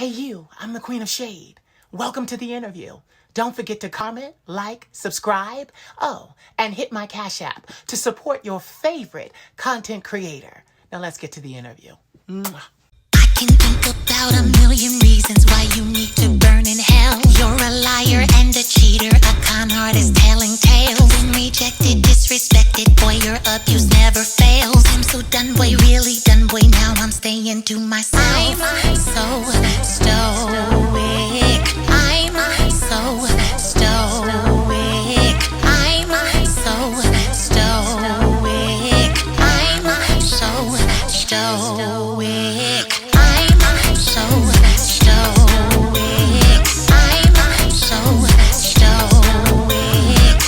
Hey you, I'm the Queen of Shade. Welcome to the interview. Don't forget to comment, like, subscribe, oh, and hit my Cash App to support your favorite content creator. Now let's get to the interview. Mwah. I can think about a million reasons why you need to burn in hell. You're a liar and a cheater, a con artist telling tales. Been rejected, disrespected, boy, your abuse never fails. I'm so done, boy, really done, boy, now I'm staying to myself. I'm so stoic. I'm so stoic. I'm so stoic. I'm so stoic. I'm so stoic. I'm so stoic.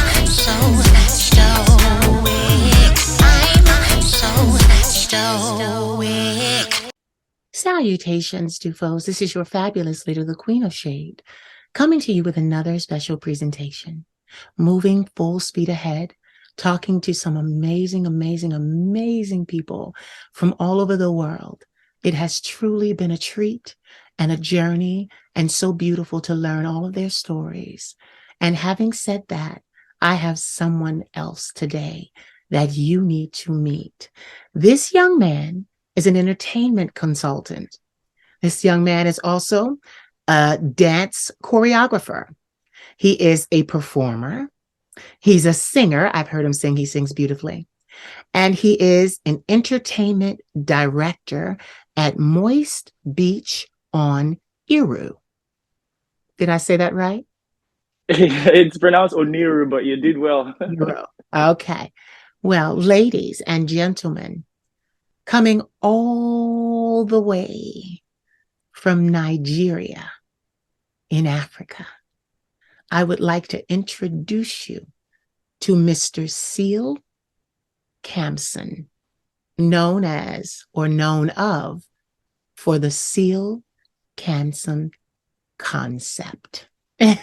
I'm so stoic. I'm so stoic. Salutations, Dufos. This is your fabulous leader, the Queen of Shade, coming to you with another special presentation. Moving full speed ahead, talking to some amazing, amazing, amazing people from all over the world. It has truly been a treat and a journey, and so beautiful to learn all of their stories. And having said that, I have someone else today that you need to meet. This young man is an entertainment consultant. This young man is also a dance choreographer. He is a performer. He's a singer. I've heard him sing. He sings beautifully. And he is an entertainment director at Moist Beach on Iru. Did I say that right? It's pronounced Oniru, but you did well. Iru. Okay. Well, ladies and gentlemen, coming all the way from Nigeria in Africa, I would like to introduce you to Mr. Seal Kamson, known as or known of for the Seal Kamson concept. I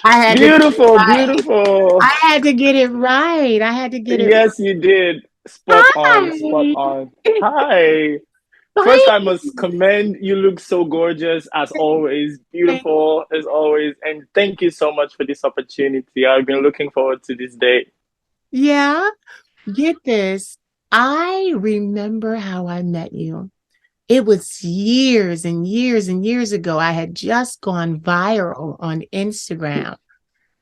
had Beautiful, beautiful. I had to get it right. I had to get it Yes, you did. Spot on, spot right. on. Hi. First, I must commend you. Look so gorgeous as always, beautiful as always, and thank you so much for this opportunity. I've been looking forward to this day. Yeah, get this. I remember how I met you. It was years and years and years ago. I had just gone viral on Instagram,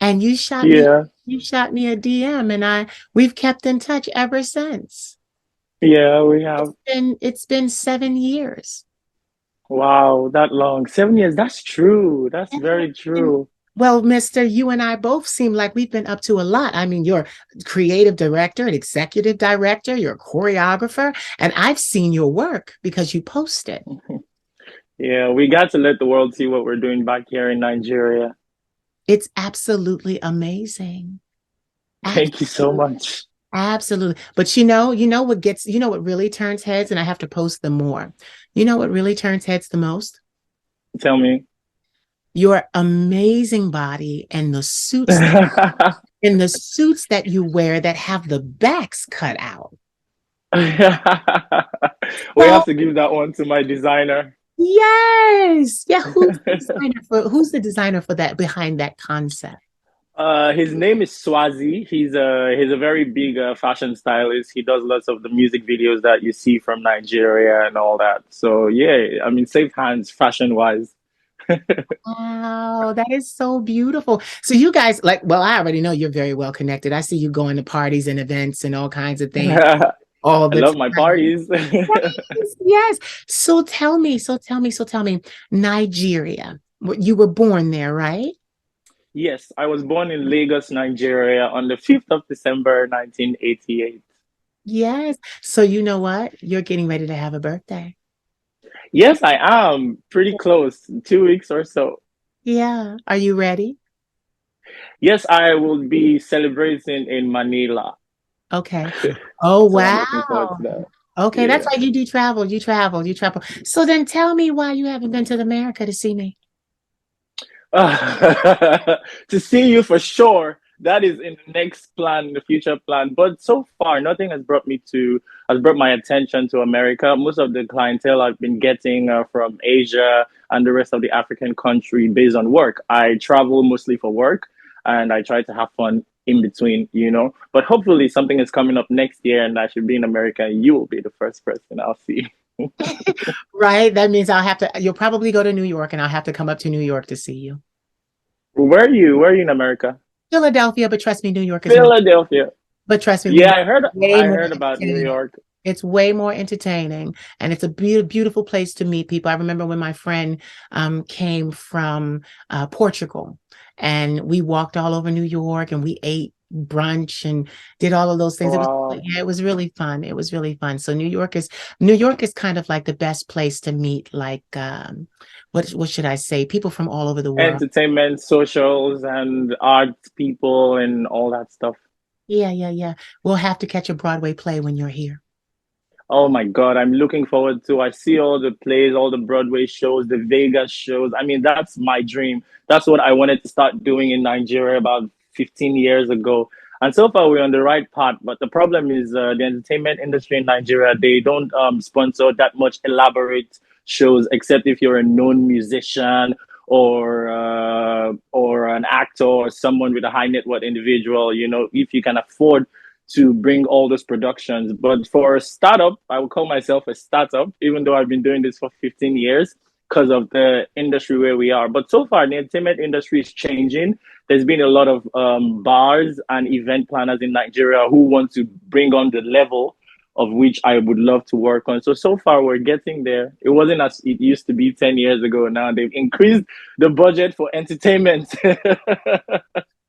and you shot me Yeah, a DM, and we've kept in touch ever since. yeah, we have. It's been 7 years. Wow, that long. 7 years. That's true. That's very And, true. well, Mister, you and I both seem like we've been up to a lot. I mean, you're creative director, an executive director, you're a choreographer, and I've seen your work because you post it. Yeah, we got to let the world see what we're doing back here in Nigeria. It's absolutely amazing. Thank you so much. Absolutely. But you know what really turns heads, and I have to post them more. You know what really turns heads the most? Tell me. Your amazing body and the suits that you wear that have the backs cut out. We have to give that one to my designer. Yes. Yeah. Who's the designer for that, behind that concept? His name is Swazi. He's a very big fashion stylist. He does lots of the music videos that you see from Nigeria and all that. So yeah, I mean, safe hands fashion wise. Wow, that is so beautiful. So you guys, well, I already know you're very well connected. I see you going to parties and events and all kinds of things all I the love my time. parties. Yes, yes. So tell me, Nigeria. You were born there, right? Yes, I was born in Lagos, Nigeria on the 5th of December, 1988. Yes. So you know what? You're getting ready to have a birthday. Yes, I am pretty close, 2 weeks or so. Yeah. Are you ready? Yes, I will be celebrating in Manila. Okay. Oh, So I'm wow. looking forward to that. Okay, that's Yeah. why you do travel. You travel. So then tell me why you haven't been to America to see me. To see you for sure. that is in the next plan, the future plan. But so far, nothing has brought my attention to America. Most of the clientele I've been getting are from Asia and the rest of the African country based on work. I travel mostly for work, and I try to have fun in between, you know. But hopefully, something is coming up next year, and I should be in America, and you will be the first person I'll see. Right? That means you'll probably go to New York and I'll have to come up to New York to see you. Where are you? Where are you in America? Philadelphia, but trust me, New York is more, Philadelphia. but trust me, New Yeah, York is way I more heard about New entertaining. York. It's way more entertaining and it's a beautiful place to meet people. I remember when my friend came from Portugal and we walked all over New York and we ate brunch and did all of those things. Wow. Yeah, it was really fun. It was really fun. So New York is kind of like the best place to meet like what should I say? People from all over the world. Entertainment, socials, and art people, and all that stuff. Yeah, yeah, yeah. We'll have to catch a Broadway play when you're here. Oh my God, I'm looking forward to. I see all the plays, all the Broadway shows, the Vegas shows. I mean, that's my dream. That's what I wanted to start doing in Nigeria about 15 years ago. And so far, we're on the right path. But the problem is the entertainment industry in Nigeria, they don't sponsor that much elaborate shows, except if you're a known musician or an actor or someone with a high net worth individual. You know, if you can afford to bring all those productions. But for a startup, I would call myself a startup, even though I've been doing this for 15 years because of the industry where we are. But so far, the entertainment industry is changing. There's been a lot of bars and event planners in Nigeria who want to bring on the level of which I would love to work on. So far, we're getting there. It wasn't as it used to be 10 years ago. Now they've increased the budget for entertainment.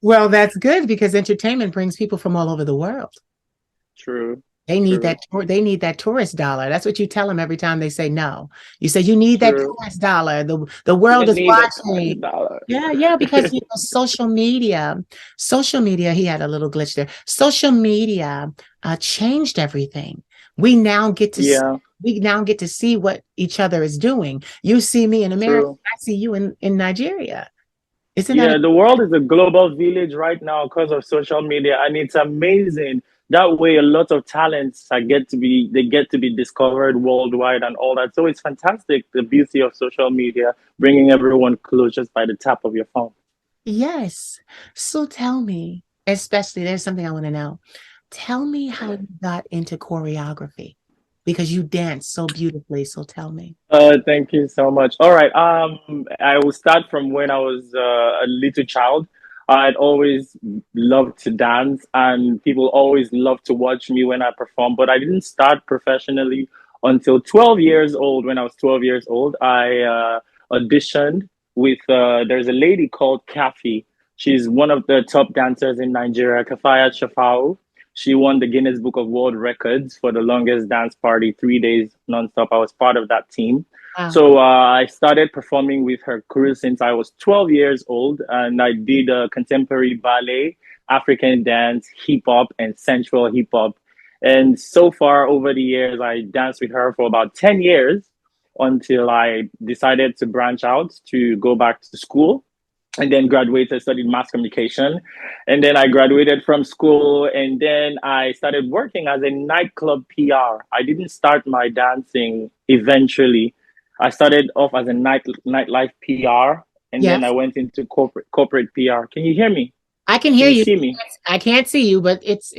Well, that's good because entertainment brings people from all over the world. True, They need true, that tourist dollar. That's what you tell them every time they say no. You say you need that true. tourist dollar. The world You is need a watching. $20. Yeah, yeah, because social media, he had a little glitch there. Social media changed everything. We now get to Yeah, see what each other is doing. You see me in America, true. I see you in Nigeria. Isn't that Yeah, the world is a global village right now because of social media, and it's amazing. That way, a lot of talents get to be discovered worldwide and all that. So it's fantastic, the beauty of social media, bringing everyone close just by the tap of your phone. Yes. So tell me, especially there's something I want to know. Tell me how you got into choreography because you dance so beautifully. So tell me. Thank you so much. All right. I will start from when I was a little child. I'd always loved to dance, and people always loved to watch me when I perform. But I didn't start professionally until 12 years old. When I was 12 years old, I auditioned with. There's a lady called Kathy. She's one of the top dancers in Nigeria, Kafaya Shafau. She won the Guinness Book of World Records for the longest dance party, 3 days nonstop. I was part of that team. Wow. So I started performing with her crew since I was 12 years old, and I did contemporary ballet, African dance, hip hop, and sensual hip hop. And so far over the years, I danced with her for about 10 years until I decided to branch out to go back to school and then graduated, studied mass communication. And then I graduated from school and then I started working as a nightclub PR. I didn't start my dancing eventually. I started off as a nightlife PR and then I Yes, went into corporate PR. Can you hear me? I can Can hear you you. see me? I can't see you, but it's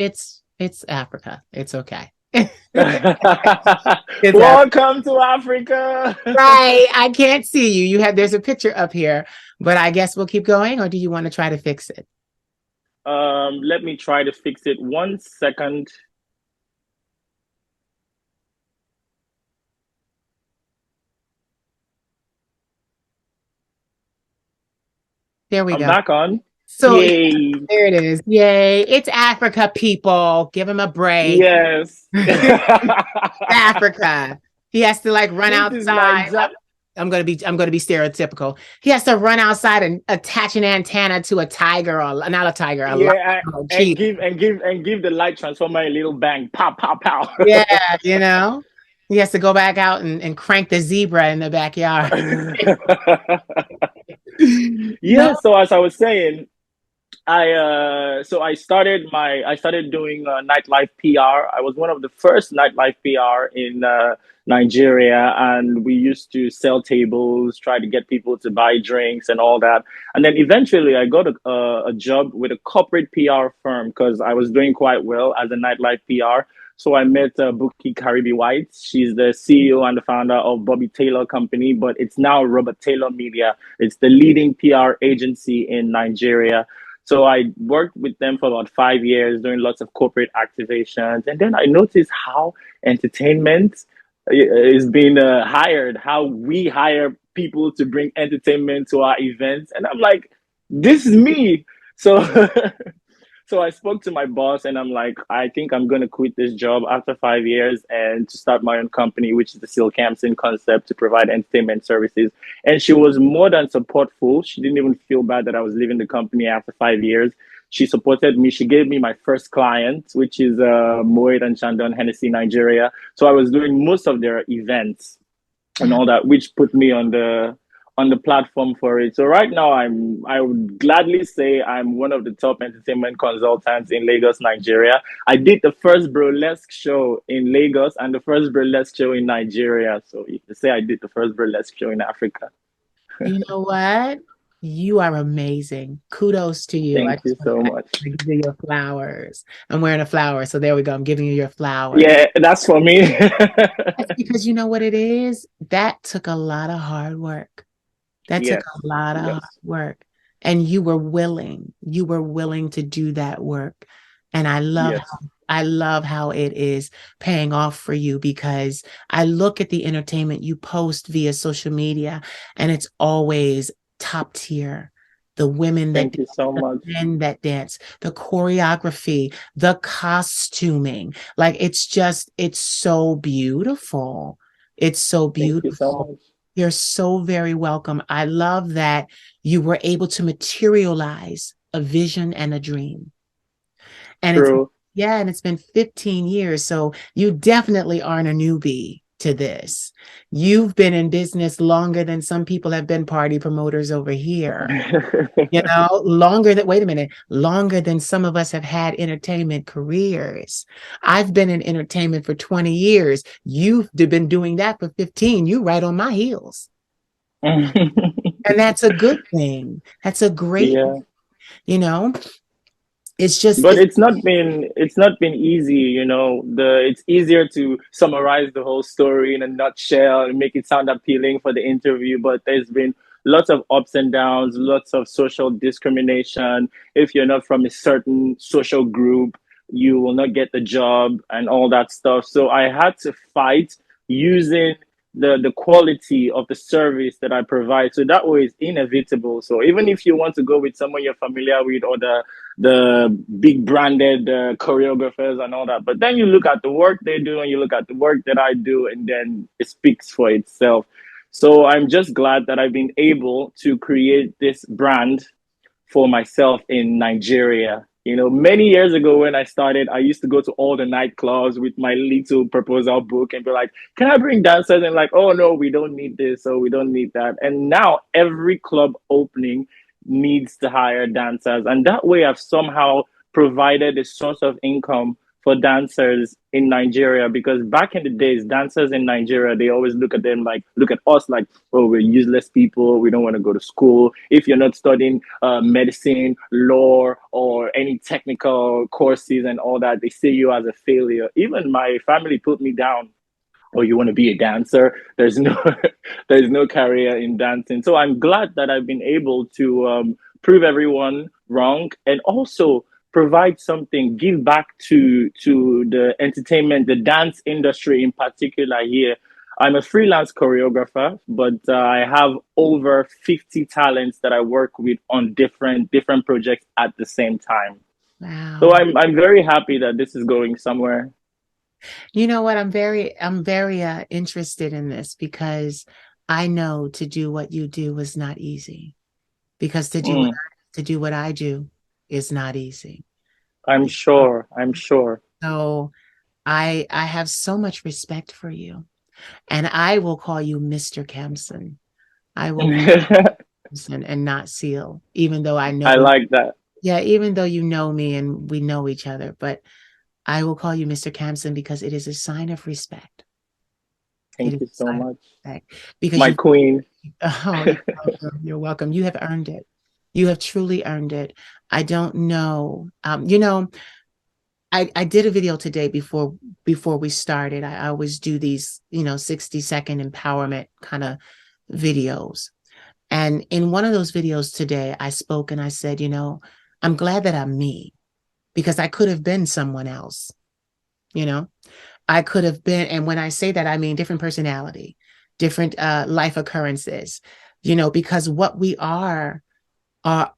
Africa. It's okay. It's Africa. Welcome to Africa. Right. I can't see you. There's a picture up here, but I guess we'll keep going, or do you want to try to fix it? Let me try to fix it. 1 second. There we I'm go. back on. So Yay. there it is. Yay. It's Africa, people. Give him a break. Yes. Africa. He has to like run This is outside. Nigeria. I'm gonna be stereotypical. He has to run outside and attach an antenna to a tiger or not a tiger, a lion Yeah, or a and cheetah. give the light transformer a little bang. Pow, pow, pow. Yeah, He has to go back out and crank the zebra in the backyard. Yeah, No. so as I was saying, I started doing nightlife PR. I was one of the first nightlife PR in Nigeria, and we used to sell tables, try to get people to buy drinks and all that. And then eventually, I got a job with a corporate PR firm because I was doing quite well as a nightlife PR. So I met Buki Karibi White. She's the CEO and the founder of Bobby Taylor Company, but it's now Robert Taylor Media. It's the leading PR agency in Nigeria. So I worked with them for about 5 years, doing lots of corporate activations. And then I noticed how entertainment is being hired, how we hire people to bring entertainment to our events. And I'm like, this is me. So so I spoke to my boss and I'm like, I think I'm going to quit this job after 5 years and to start my own company, which is the Still Kamson concept to provide entertainment services. And she was more than supportful. She didn't even feel bad that I was leaving the company after 5 years. She supported me. She gave me my first client, which is Moet and Chandon Hennessy, Nigeria. So I was doing most of their events and all that, which put me on the platform for it. So right now I would gladly say I'm one of the top entertainment consultants in Lagos, Nigeria. I did the first burlesque show in Lagos and the first burlesque show in Nigeria. So you can say I did the first burlesque show in Africa. You know what? You are amazing. Kudos to you. Thank you so I much. just want to give you your flowers. I'm wearing a flower, so there we go. I'm giving you your flowers. Yeah, that's for me. That's because you know what it is? That took a lot of hard work. That took Yes, a lot of hard yes. work. And you were willing. You were willing to do that work. And Yes. I love how it is paying off for you because I look at the entertainment you post via social media and it's always top tier. The women that Thank you dance, so the much. men that dance, the choreography, the costuming. Like it's so beautiful. It's so Thank you so beautiful. much. You're so very welcome. I love that you were able to materialize a vision and a dream. And it's, True. yeah, and it's been 15 years. So you definitely aren't a newbie to this. You've been in business longer than some people have been party promoters over here. You know, longer than, wait a minute, longer than some of us have had entertainment careers. I've been in entertainment for 20 years. You've been doing that for 15. You right on my heels. And that's a good thing. That's a great, Yeah. you know, it's just, But it's not been easy, you know. It's easier to summarize the whole story in a nutshell and make it sound appealing for the interview, but there's been lots of ups and downs, lots of social discrimination. If you're not from a certain social group, you will not get the job and all that stuff. So I had to fight using the quality of the service that I provide. So that way it's inevitable. So even if you want to go with someone you're familiar with or the big branded choreographers and all that. But then you look at the work they do and you look at the work that I do, and then it speaks for itself. So I'm just glad that I've been able to create this brand for myself in Nigeria. You know, many years ago when I started, I used to go to all the nightclubs with my little proposal book and be like, can I bring dancers? And like, oh no, we don't need this, or we don't need that. And now every club opening needs to hire dancers. And that way I've somehow provided a source of income for dancers in Nigeria, because back in the days, dancers in Nigeria, they always look at us like, oh, we're useless people. We don't want to go to school. If you're not studying medicine, law, or any technical courses and all that, they see you as a failure. Even my family put me down. Oh, you want to be a dancer? There's no, there's no career in dancing. So I'm glad that I've been able to prove everyone wrong and also provide something, give back to the entertainment, the dance industry in particular here. I'm a freelance choreographer, but I have over 50 talents that I work with on different projects at the same time. So wow. I'm very happy that this is going somewhere. You know what? I'm very interested in this because I know to do what you do is not easy. Because Mm, to do what I do is not easy. I'm sure. I'm sure. So I have so much respect for you. And I will call you Mr. Kamson. I will call you Kamson and not Seal, even though I I know like that. Yeah, even though you know me and we know each other, but I will call you Mr. Kamson because it is a sign of respect. It Thank is you a so sign of much. respect because My you, queen. oh, you're welcome. You're welcome. You have earned it. You have truly earned it. I don't know. I did a video today before we started. I always do these, 60-second empowerment kind of videos. And in one of those videos today, I spoke and I said, I'm glad that I'm me because I could have been someone else, you know? I could have been, and when I say that, I mean different personality, different life occurrences, because what we are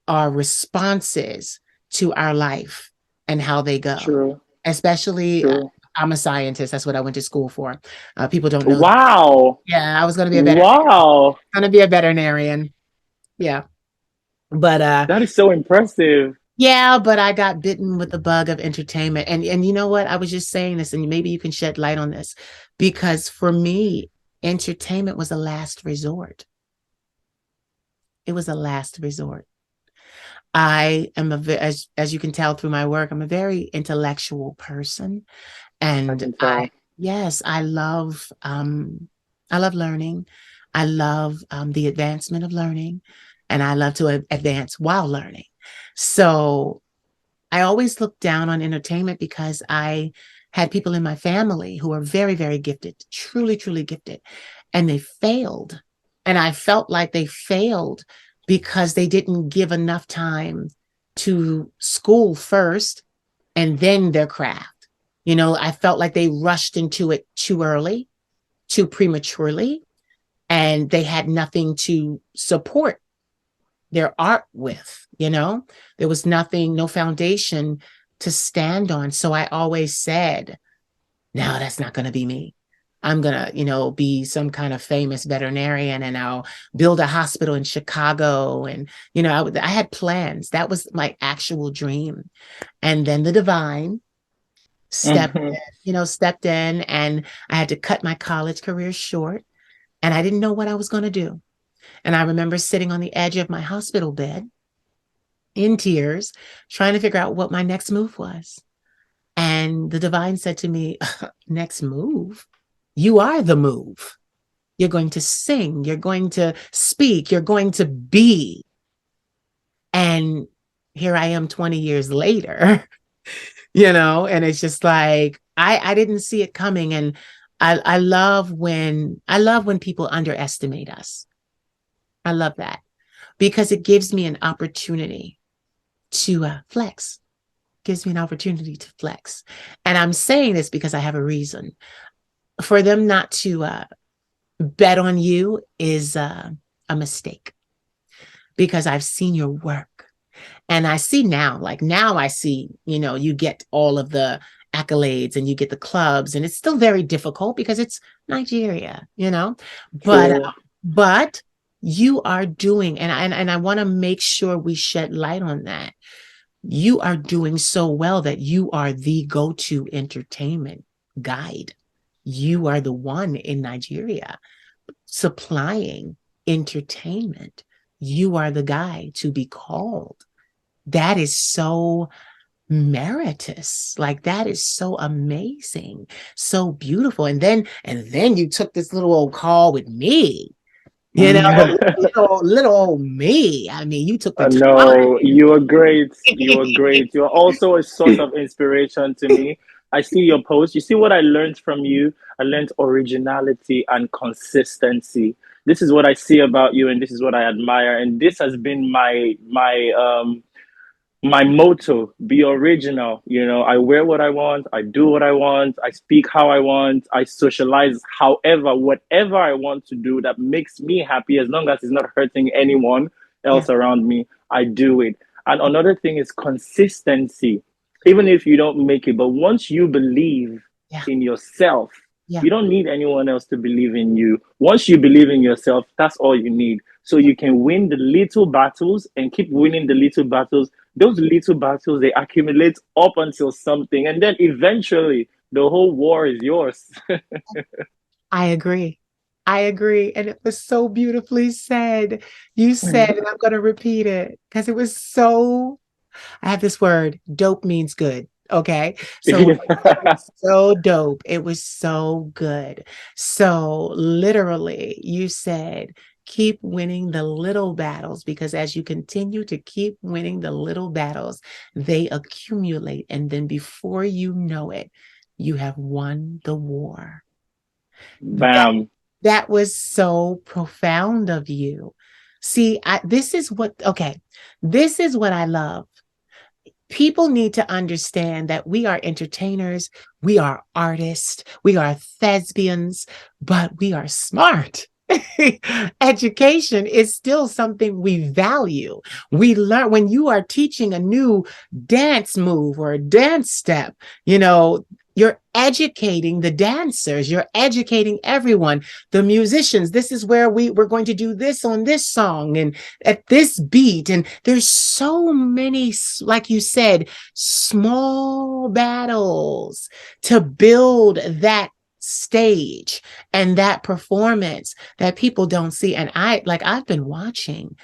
responses to our life and how they go. True. Especially, True. I'm a scientist. That's what I went to school for. People don't know that. Wow. Yeah, I was going to be Wow. a veterinarian. Yeah, but That is so impressive. yeah, but I got bitten with the bug of entertainment. And you know what? I was just saying this, and maybe you can shed light on this, because for me, entertainment was a last resort. It was a last resort. I am as you can tell through my work, I'm a very intellectual person, I and can tell. yes, I love learning. I love the advancement of learning, and I love to advance while learning. So I always looked down on entertainment because I had people in my family who are very, very gifted, truly, truly gifted, and they failed. And I felt like they failed because they didn't give enough time to school first and then their craft. I felt like they rushed into it too early, too prematurely, and they had nothing to support their art with. There was nothing, no foundation to stand on. So I always said, no, that's not going to be me. I'm going to, be some kind of famous veterinarian, and I'll build a hospital in Chicago. And, I had plans. That was my actual dream. And then the divine stepped, Mhm. stepped in, and I had to cut my college career short, and I didn't know what I was going to do. And I remember sitting on the edge of my hospital bed in tears, trying to figure out what my next move was. And the divine said to me, next move? You are the move. You're going to sing, you're going to speak, you're going to be. And here I am 20 years later, and it's just like, I didn't see it coming. And I love when people underestimate us. I love that because it gives me an opportunity to flex, gives me an opportunity to flex. And I'm saying this because I have a reason. For them not to bet on you is a mistake, because I've seen your work. And I see now, like now I see, you get all of the accolades and you get the clubs, and it's still very difficult because it's Nigeria, but, True. but you are doing, and I want to make sure we shed light on that. You are doing so well that you are the go-to entertainment guide. You are the one in Nigeria supplying entertainment. You are the guy to be called. That is so meritorious. Like that is so amazing, so beautiful. And then you took this little old call with me, little old me. I mean, you took the No, time. you are great. You are great. You're also a source of inspiration to me. I see your post. You see what I learned from you? I learned originality and consistency. This is what I see about you, and this is what I admire. And this has been my motto: be original. I wear what I want, I do what I want, I speak how I want, I socialize however, whatever I want to do that makes me happy, as long as it's not hurting anyone Yeah, else around me, I do it. And another thing is consistency. Even if you don't make it, but once you believe yeah, in yourself, yeah. you don't need anyone else to believe in you. Once you believe in yourself, that's all you need. So you can win the little battles and keep winning the little battles. Those little battles, they accumulate up until something, and then eventually the whole war is yours. I agree. I agree. And it was so beautifully said. You said, and I'm going to repeat it because it was so I have this word, dope means good. Okay. So it was so dope. It was so good. So literally, you said, keep winning the little battles because as you continue to keep winning the little battles, they accumulate. And then before you know it, you have won the war. That, Bam. that was so profound of you. See, this is what, okay, this is what I love. People need to understand that we are entertainers, we are artists, we are thespians, but we are smart. Education is still something we value. We learn when you are teaching a new dance move or a dance step, you know, you're educating the dancers, you're educating everyone, the musicians. This is where we're going to do this on this song and at this beat. And there's so many, like you said, small battles to build that stage and that performance that people don't see. And I've been watching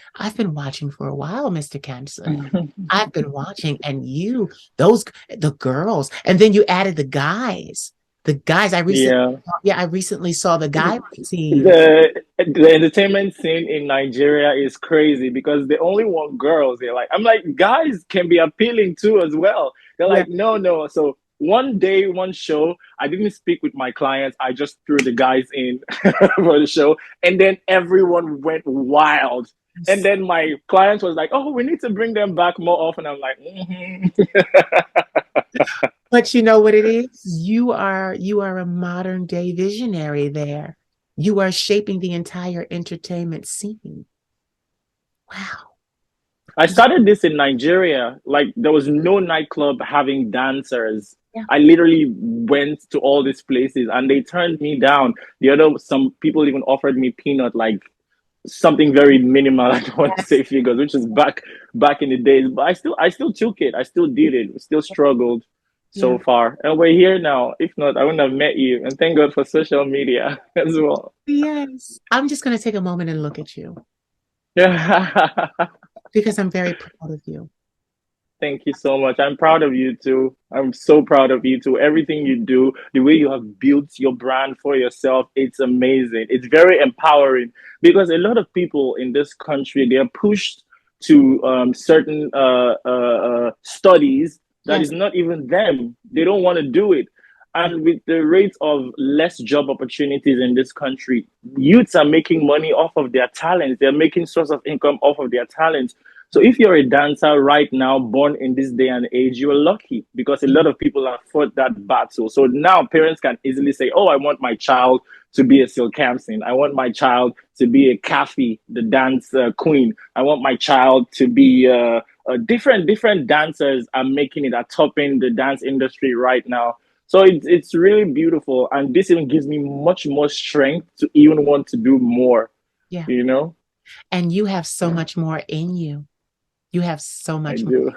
for a while, Mr. Kamson. I've been watching, and those, the girls, and then you added the guys. The guys, Yeah. I recently saw the guy routine. The entertainment scene in Nigeria is crazy because they only want girls. They're like, I'm like, guys can be appealing too as well. They're Yeah. like, no, no. So one day, one show, I didn't speak with my clients. I just threw the guys in for the show, and then everyone went wild. And then my clients was like, "Oh, we need to bring them back more often." I'm like, But you know what it is? You are a modern day visionary there. You are shaping the entire entertainment scene. Wow. I started this in Nigeria. Like there was no nightclub having dancers. Yeah. I literally went to all these places and they turned me down. Some people even offered me peanut, like something very minimal. I don't want to Yes. say figures, which is back in the days. But I still took it. I still did it. Still struggled so Yeah. far. And we're here now. If not, I wouldn't have met you. And thank God for social media as well. Yes. I'm just going to take a moment and look at you Yeah. because I'm very proud of you. Thank you so much. I'm proud of you too. I'm so proud of you too. Everything you do, the way you have built your brand for yourself, it's amazing. It's very empowering because a lot of people in this country, they are pushed to certain studies that Yes. is not even them. They don't want to do it. And with the rate of less job opportunities in this country, youths are making money off of their talents. They're making source of income off of their talents. So if you're a dancer right now, born in this day and age, you're lucky because a lot of people have fought that battle. So now parents can easily say, "Oh, I want my child to be a Sil Kamson. I want my child to be a Kathy, the dance queen. I want my child to be different dancers are making it, are topping the dance industry right now." So it's really beautiful, and this even gives me much more strength to even want to do more. Yeah. You know, And you have so much more in you. You have so I much more. do.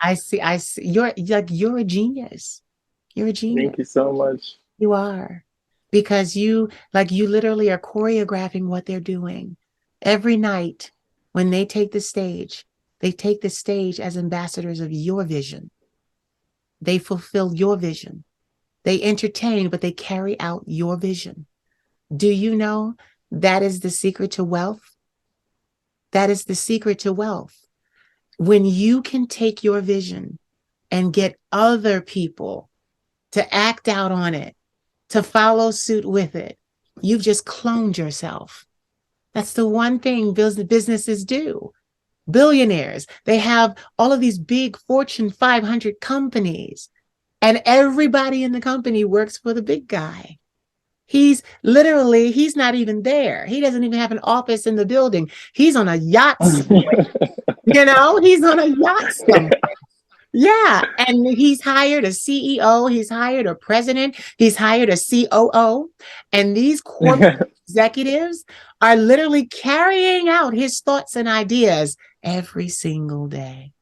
I see. You're a genius. You're a genius. Thank you so much. You are. Because you literally are choreographing what they're doing. Every night when they take the stage as ambassadors of your vision. They fulfill your vision. They entertain, but they carry out your vision. Do you know that is the secret to wealth? That is the secret to wealth. When you can take your vision and get other people to act out on it, to follow suit with it, you've just cloned yourself. That's the one thing businesses do. Billionaires, they have all of these big Fortune 500 companies, and everybody in the company works for the big guy. He's not even there. He doesn't even have an office in the building. He's on a yacht somewhere. He's on a yacht somewhere. Yeah. And he's hired a CEO, he's hired a president, he's hired a COO. And these corporate executives are literally carrying out his thoughts and ideas every single day.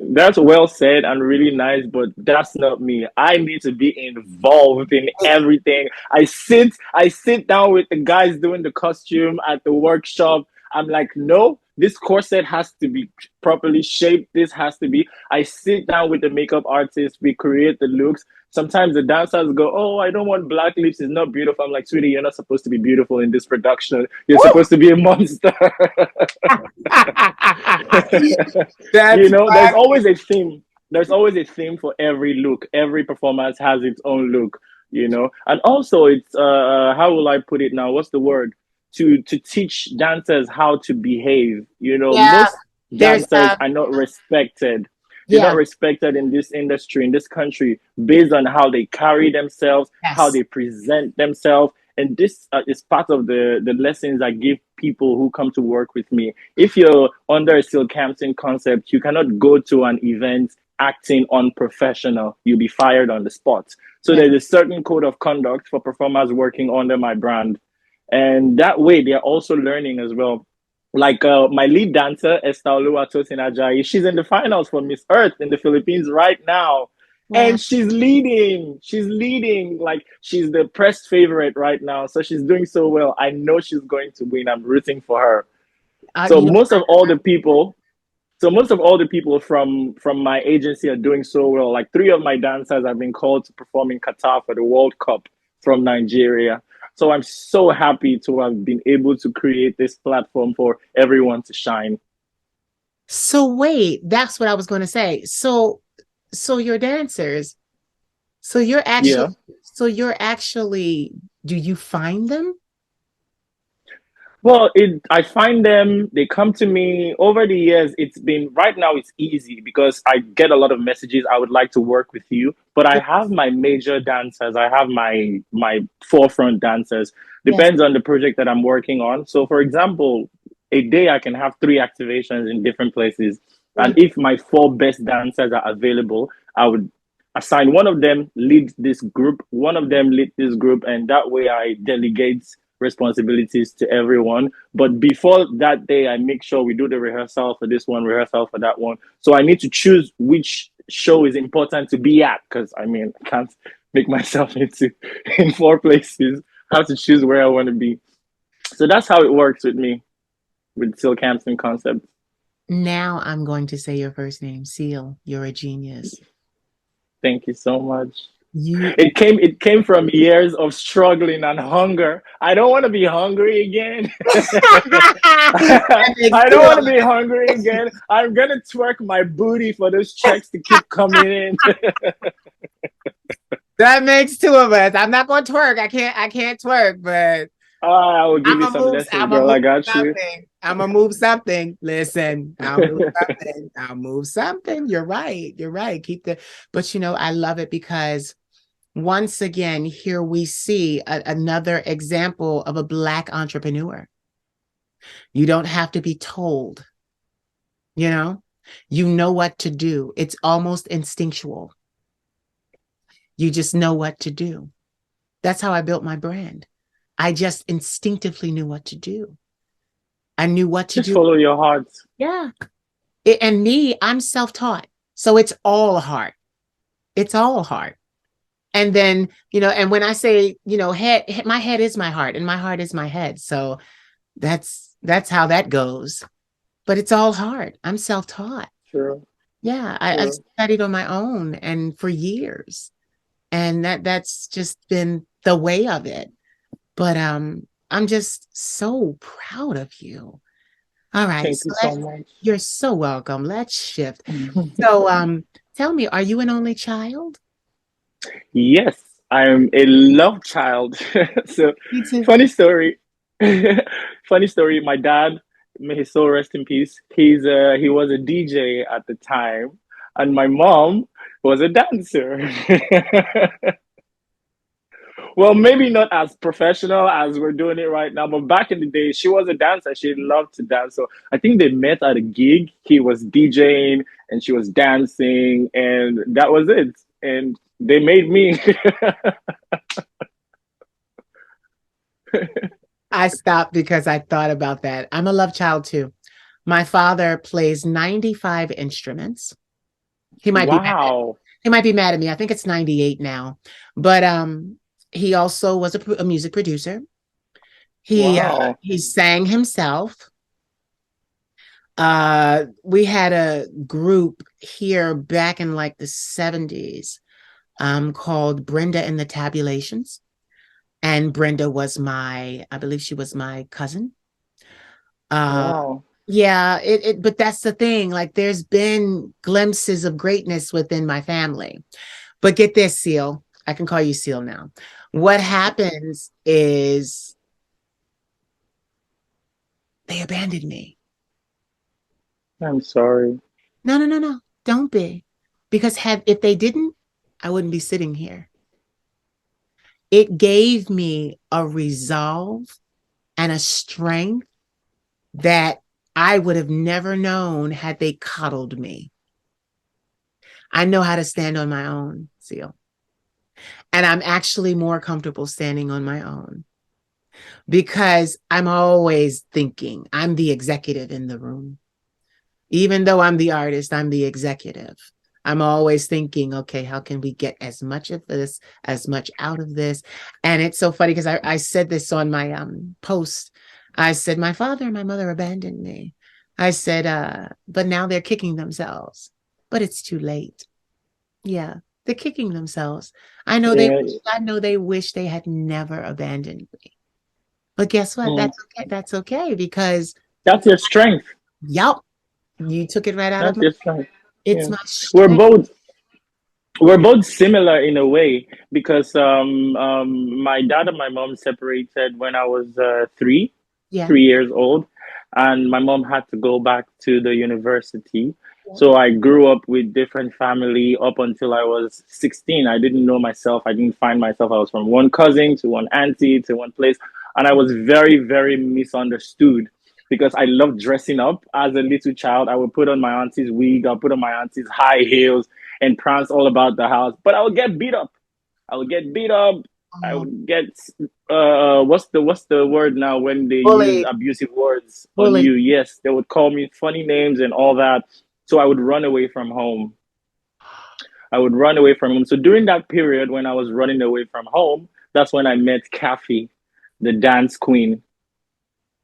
That's well said and really nice, but that's not me. I need to be involved in everything. I sit down with the guys doing the costume at the workshop. I'm like, no, this corset has to be properly shaped. This has to be. I sit down with the makeup artist. We create the looks. Sometimes the dancers go, "Oh, I don't want black lips. It's not beautiful." I'm like, "Sweetie, you're not supposed to be beautiful in this production. You're Woo! supposed to be a monster." That's There's funny. always a theme. There's always a theme for every look. Every performance has its own look. And also it's how will I put it now? What's the word? To teach dancers how to behave. Yeah, Most there's dancers are not respected. They're not yeah, respected in this industry, in this country, based on how they carry themselves, how yes, they present themselves. And this is part of the lessons I give people who come to work with me. If you're under a Still Kamson concept, you cannot go to an event acting unprofessional. You'll be fired on the spot. So yes, there's a certain code of conduct for performers working under my brand. And that way, they're also learning as well. Like my lead dancer, Estaolua Tosinajayi, she's in the finals for Miss Earth in the Philippines right now. wow. And she's leading. She's leading. Like she's the press favorite right now. So she's doing so well. I know she's going to win. I'm rooting for her. So You know, most of all the people from my agency are doing so well. Like three of my dancers have been called to perform in Qatar for the World Cup from Nigeria. So I'm so happy to have been able to create this platform for everyone to shine. so wait, that's what I was going to say. So you're dancers. So you're actually, Yeah. so you're actually, do you find them? Well, I find them, they come to me over the years. It's been right now, it's easy because I get a lot of messages. I would like to work with you, but I Yeah. have my major dancers. I have my forefront dancers. Yes. Depends on the project that I'm working on. So, for example, a day I can have three activations in different places. And Mm. if my four best dancers are available, I would assign one of them lead this group, one of them lead this group, and that way I delegate responsibilities to everyone. But before that day, I make sure we do the rehearsal for this one, rehearsal for that one. So I need to choose which show is important to be at because I can't make myself into in four places. I have to choose where I want to be. So that's how it works with me with Still Kamson concept. Now I'm going to say your first name, Seal. You're a genius. Thank you so much. You It came from years of struggling and hunger. I don't want to be hungry again. That makes I two don't want of to be hungry again. I'm gonna twerk my booty for those checks to keep coming in. That makes two of us. I'm not going to twerk. I can't twerk, but I will give I'm you gonna some move. lessons, I'm gonna girl. move I got you. something. I'm gonna move something. Listen, I'll move something. I'll move something. You're right. You're right. But I love it because once again, here we see another example of a Black entrepreneur. You don't have to be told, you know, you know what to do. It's almost instinctual. You just know what to do. That's how I built my brand. I just instinctively knew what to do. I knew what to Just do. follow your heart. Yeah. And me, I'm self-taught. So it's all heart. It's all heart. And then, and when I say, my head is my heart and my heart is my head. So that's how that goes. But it's all heart. I'm self-taught. Sure, Yeah. I sure. studied on my own and for years. And that's just been the way of it. But I'm just so proud of you. All right. Thank So you so much. you're so welcome. Let's shift. So tell me, are you an only child? Yes, I'm a love child. So, Me too. funny story. Funny story. My dad, may his soul rest in peace. He was a DJ at the time, and my mom was a dancer. Well, maybe not as professional as we're doing it right now, but back in the day, she was a dancer. She loved to dance. So I think they met at a gig. He was DJing and she was dancing, and that was it. And they made me. I stopped because I thought about that. I'm a love child too. My father plays 95 instruments. He might be mad. Wow. He might be mad at me. I think it's 98 now. But he also was a music producer. He Wow. he sang himself. We had a group here back in like the 70s called Brenda and the Tabulations. And Brenda was I believe she was my cousin. Uh, Wow. yeah, but that's the thing. Like, there's been glimpses of greatness within my family. But get this, Seal. I can call you Seal now. What happens is they abandoned me. I'm sorry. No, no, no, no. Don't be. Because if they didn't, I wouldn't be sitting here. It gave me a resolve and a strength that I would have never known had they coddled me. I know how to stand on my own, Seal. And I'm actually more comfortable standing on my own because I'm always thinking I'm the executive in the room. Even though I'm the artist, I'm the executive. I'm always thinking, okay, how can we get as much of this, as much out of this? And it's so funny because I said this on my post. I said, my father and my mother abandoned me. I said, but now they're kicking themselves. But it's too late. Yeah, they're kicking themselves. Yeah. I know they wish they had never abandoned me. But guess what? Mm. That's okay. That's okay because, That's your strength. yep, you took it right out of That's my, your strength. it's Yeah. my We're strength. both we're both similar in a way because my dad and my mom separated when I was Yeah. 3 years old, and my mom had to go back to the university. So I grew up with different family up until I was 16. I didn't know myself. I didn't find myself. I was from one cousin to one auntie to one place, and I was very, very misunderstood because I loved dressing up as a little child. I would put on my auntie's wig, I'll put on my auntie's high heels and prance all about the house, but I would get beat up. I would get beat up. I Oh, would get what's the word now when they use bullied, abusive words on bullied. you? Yes, they would call me funny names and all that. So I would run away from home. I would run away from home. So during that period when I was running away from home, that's when I met Kathy, the dance queen,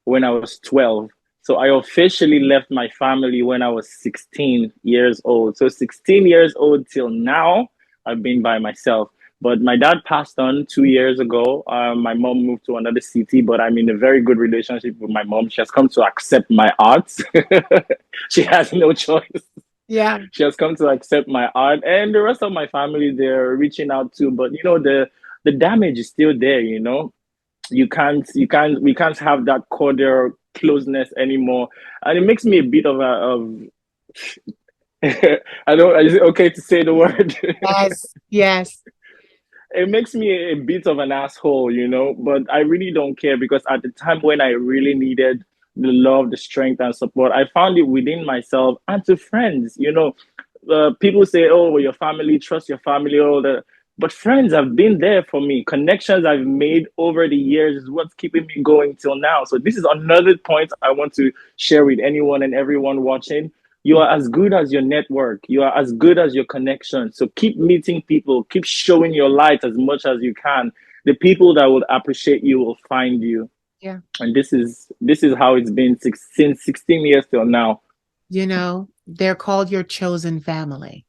when I was 12. So I officially left my family when I was 16 years old. So 16 years old till now, I've been by myself. But my dad passed on 2 years ago. My mom moved to another city, but I'm in a very good relationship with my mom. She has come to accept my art. She has no choice. Yeah. She has come to accept my art, and the rest of my family they're reaching out too. But the damage is still there. We can't have that cordial closeness anymore, and it makes me a bit of I don't is it okay to say the word? Yes. Yes. It makes me a bit of an asshole, but I really don't care because at the time when I really needed the love, the strength, and support, I found it within myself and to friends. People say, "Oh, well, your family, trust your family," all that. But friends have been there for me. Connections I've made over the years is what's keeping me going till now. So this is another point I want to share with anyone and everyone watching. You are as good as your network. You are as good as your connection. So keep meeting people, keep showing your light as much as you can. The people that will appreciate you will find you. Yeah. And this is how it's been since 16 years till now. They're called your chosen family.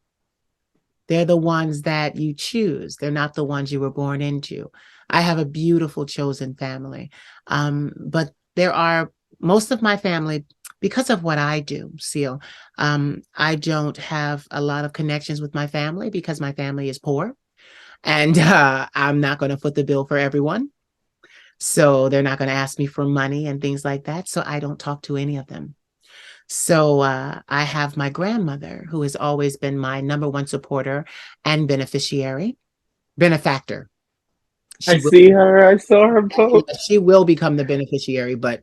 They're the ones that you choose. They're not the ones you were born into. I have a beautiful chosen family. But there are most of my family, because of what I do, Seal, I don't have a lot of connections with my family because my family is poor. And I'm not going to foot the bill for everyone. So they're not going to ask me for money and things like that. So I don't talk to any of them. So I have my grandmother, who has always been my number one supporter and benefactor. I She will, see her. I saw her post. she will become the beneficiary, but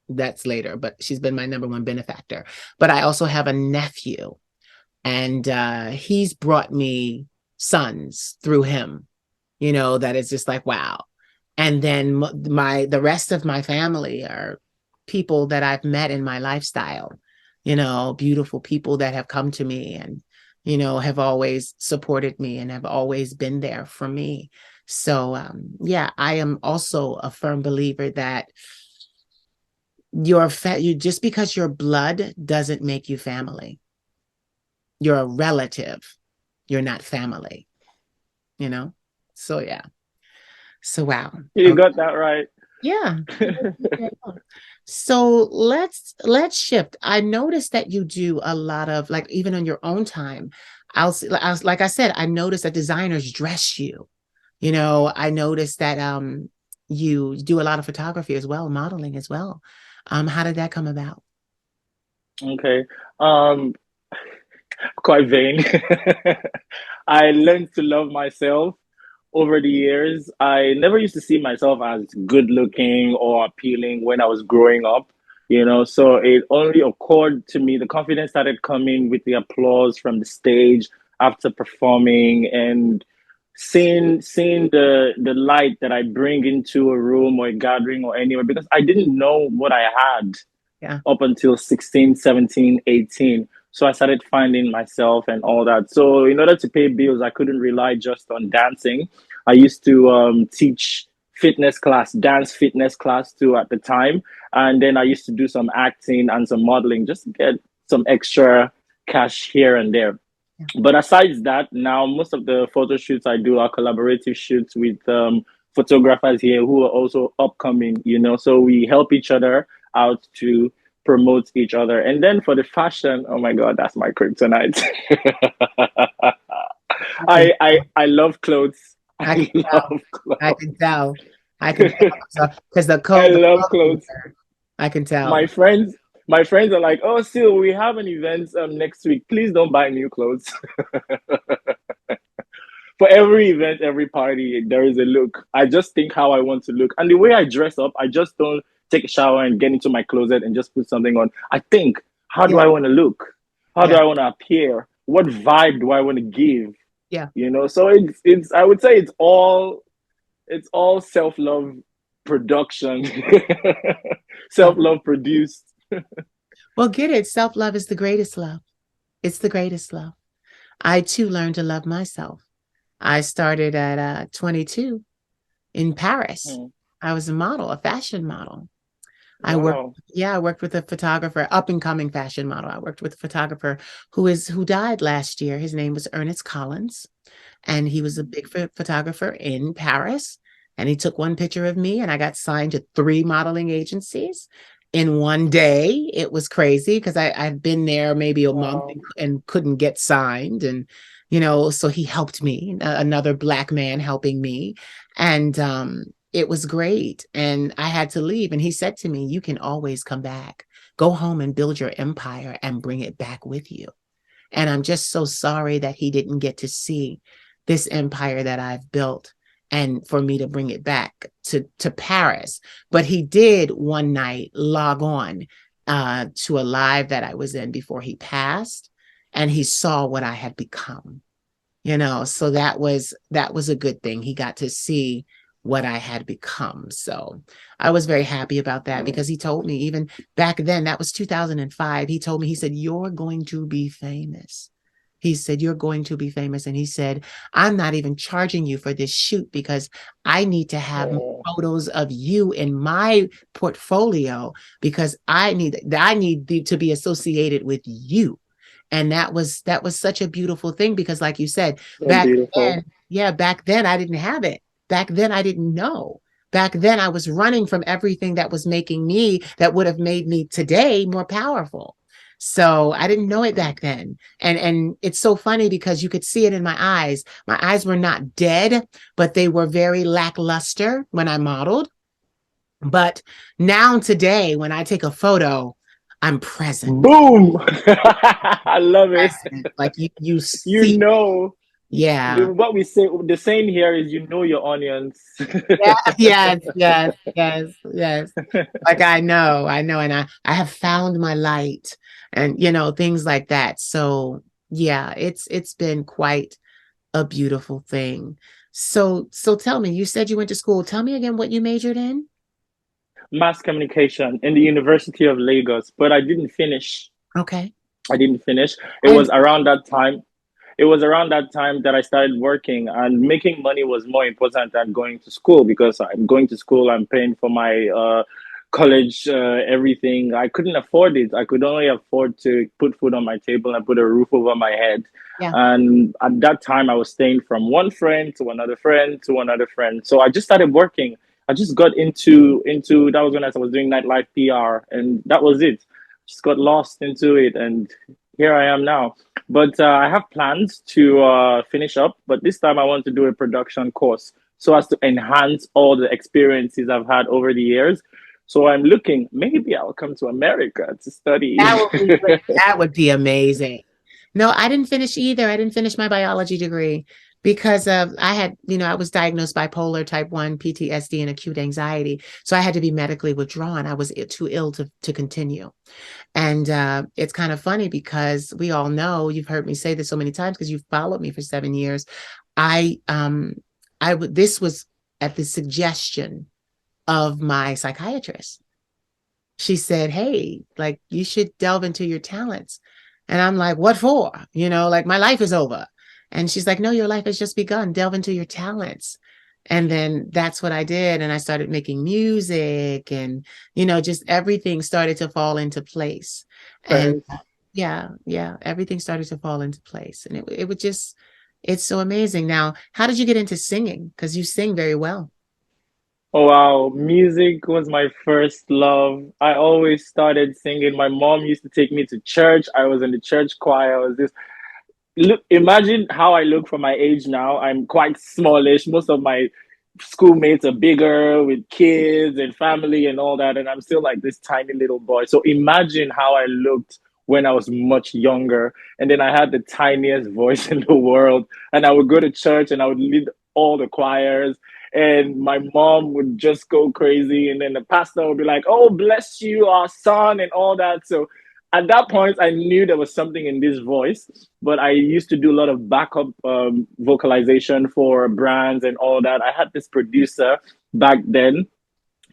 that's later. But she's been my number one benefactor. But I also have a nephew, and he's brought me sons through him. That is just like wow. And then the rest of my family are people that I've met in my lifestyle, beautiful people that have come to me and have always supported me and have always been there for me. So yeah, I am also a firm believer that you just because you're blood doesn't make you family. You're a relative. You're not family, you know? So yeah. So wow. You Okay. got that right. Yeah. So let's shift. I noticed that you do a lot of like even on your own time. Like I said, I noticed that designers dress you. I noticed that you do a lot of photography as well, modeling as well. How did that come about? Okay. Um, Quite vain. I learned to love myself over the years. I never used to see myself as good looking or appealing when I was growing up, so it only occurred to me, the confidence started coming with the applause from the stage after performing and seeing the light that I bring into a room or a gathering or anywhere because I didn't know what I had Yeah. up until 16, 17, 18. So I started finding myself and all that. So in order to pay bills, I couldn't rely just on dancing. I used to teach dance fitness class too at the time. And then I used to do some acting and some modeling just to get some extra cash here and there. Yeah. But aside that, now most of the photo shoots I do are collaborative shoots with photographers here who are also upcoming, so we help each other out to promote each other. And then for the fashion, oh my God, that's my kryptonite. I can I love clothes. I can I tell. love I clothes. can tell. I can tell. So, because I the love clothes you clothes. wear, I can My tell. friends, my friends are like, "Oh, Sil, we have an event next week. Please don't buy new clothes." For every event, every party, there is a look. I just think how I want to look. And the way I dress up, I just don't take a shower and get into my closet and just put something on. I think, how do Yeah. I want to look? How do Yeah. I want to appear? What vibe do I want to give? Yeah. So it's I would say it's all self-love production. Yeah. Self-love produced. Well, get it. Self-love is the greatest love. It's the greatest love. I too learned to love myself. I started at 22 in Paris. Hmm. I was a model, a fashion model. Wow. I worked with a photographer, up and coming fashion model. I worked with a photographer who died last year. His name was Ernest Collins, and he was a big photographer in Paris. And he took one picture of me, and I got signed to 3 modeling agencies in one day. It was crazy because I've been there maybe a month Wow. and couldn't get signed, and so he helped me, another Black man helping me, and it was great. And I had to leave, and he said to me, "You can always come back. Go home and build your empire and bring it back with you." And I'm just so sorry that he didn't get to see this empire that I've built and for me to bring it back to Paris. But he did one night log on to a live that I was in before he passed, and he saw what I had become. So that was a good thing. He got to see what I had become. So I was very happy about that because he told me even back then, that was 2005. He told me, he said, "You're going to be famous." He said, "You're going to be famous." And he said, "I'm not even charging you for this shoot because I need to have Oh, photos of you in my portfolio because I need to be associated with you." And that was such a beautiful thing because like you said, so back beautiful. then, yeah, back then I didn't have it. Back then I didn't know. Back then I was running from everything that was making me, that would have made me today more powerful. So I didn't know it back then. And it's so funny because you could see it in my eyes. My eyes were not dead, but they were very lackluster when I modeled. But now today, when I take a photo, I'm present. Boom! I love it. Present. Like you You see, know, yeah. what we say, the saying here is you know your onions. Yeah, yes, yes, yes, yes. Like I know, and I have found my light, and things like that. So yeah, it's been quite a beautiful thing. So tell me, you said you went to school. Tell me again what you majored in. Mass communication in the University of Lagos, but I didn't finish. Okay. I didn't finish. It I was around that time. It was around that time that I started working, and making money was more important than going to school because I'm going to school, I'm paying for my college, everything. I couldn't afford it. I could only afford to put food on my table and put a roof over my head. Yeah. And at that time, I was staying from one friend to another friend to another friend. So I just started working. I just got into that was when I was doing nightlife PR, and that was it. Just got lost into it, and here I am now. But I have plans to finish up. But this time, I want to do a production course so as to enhance all the experiences I've had over the years. So I'm looking, maybe I'll come to America to study. That would be great. That would be amazing. No, I didn't finish either. I didn't finish my biology degree because of I had, I was diagnosed bipolar type 1 PTSD and acute anxiety. So I had to be medically withdrawn. I was too ill to continue. And it's kind of funny because we all know, you've heard me say this so many times because you've followed me for 7 years. I this was at the suggestion of my psychiatrist. She said, "Hey, like you should delve into your talents." And I'm like, "What for?" Like my life is over. And she's like, "No, your life has just begun. Delve into your talents." And then that's what I did. And I started making music and, just everything started to fall into place. And Right. yeah, everything started to fall into place. And it would just, it's so amazing. Now, how did you get into singing? Because you sing very well. Oh wow, music was my first love. I always started singing. My mom used to take me to church. I was in the church choir. I was this look, imagine how I look for my age now. I'm quite smallish. Most of my schoolmates are bigger with kids and family and all that, and I'm still like this tiny little boy. So imagine how I looked when I was much younger. And then I had the tiniest voice in the world, and I would go to church and I would lead all the choirs. And my mom would just go crazy, and then the pastor would be like, "Oh, bless you, our son," and all that. So at that point, I knew there was something in this voice, but I used to do a lot of backup vocalization for brands and all that. I had this producer back then.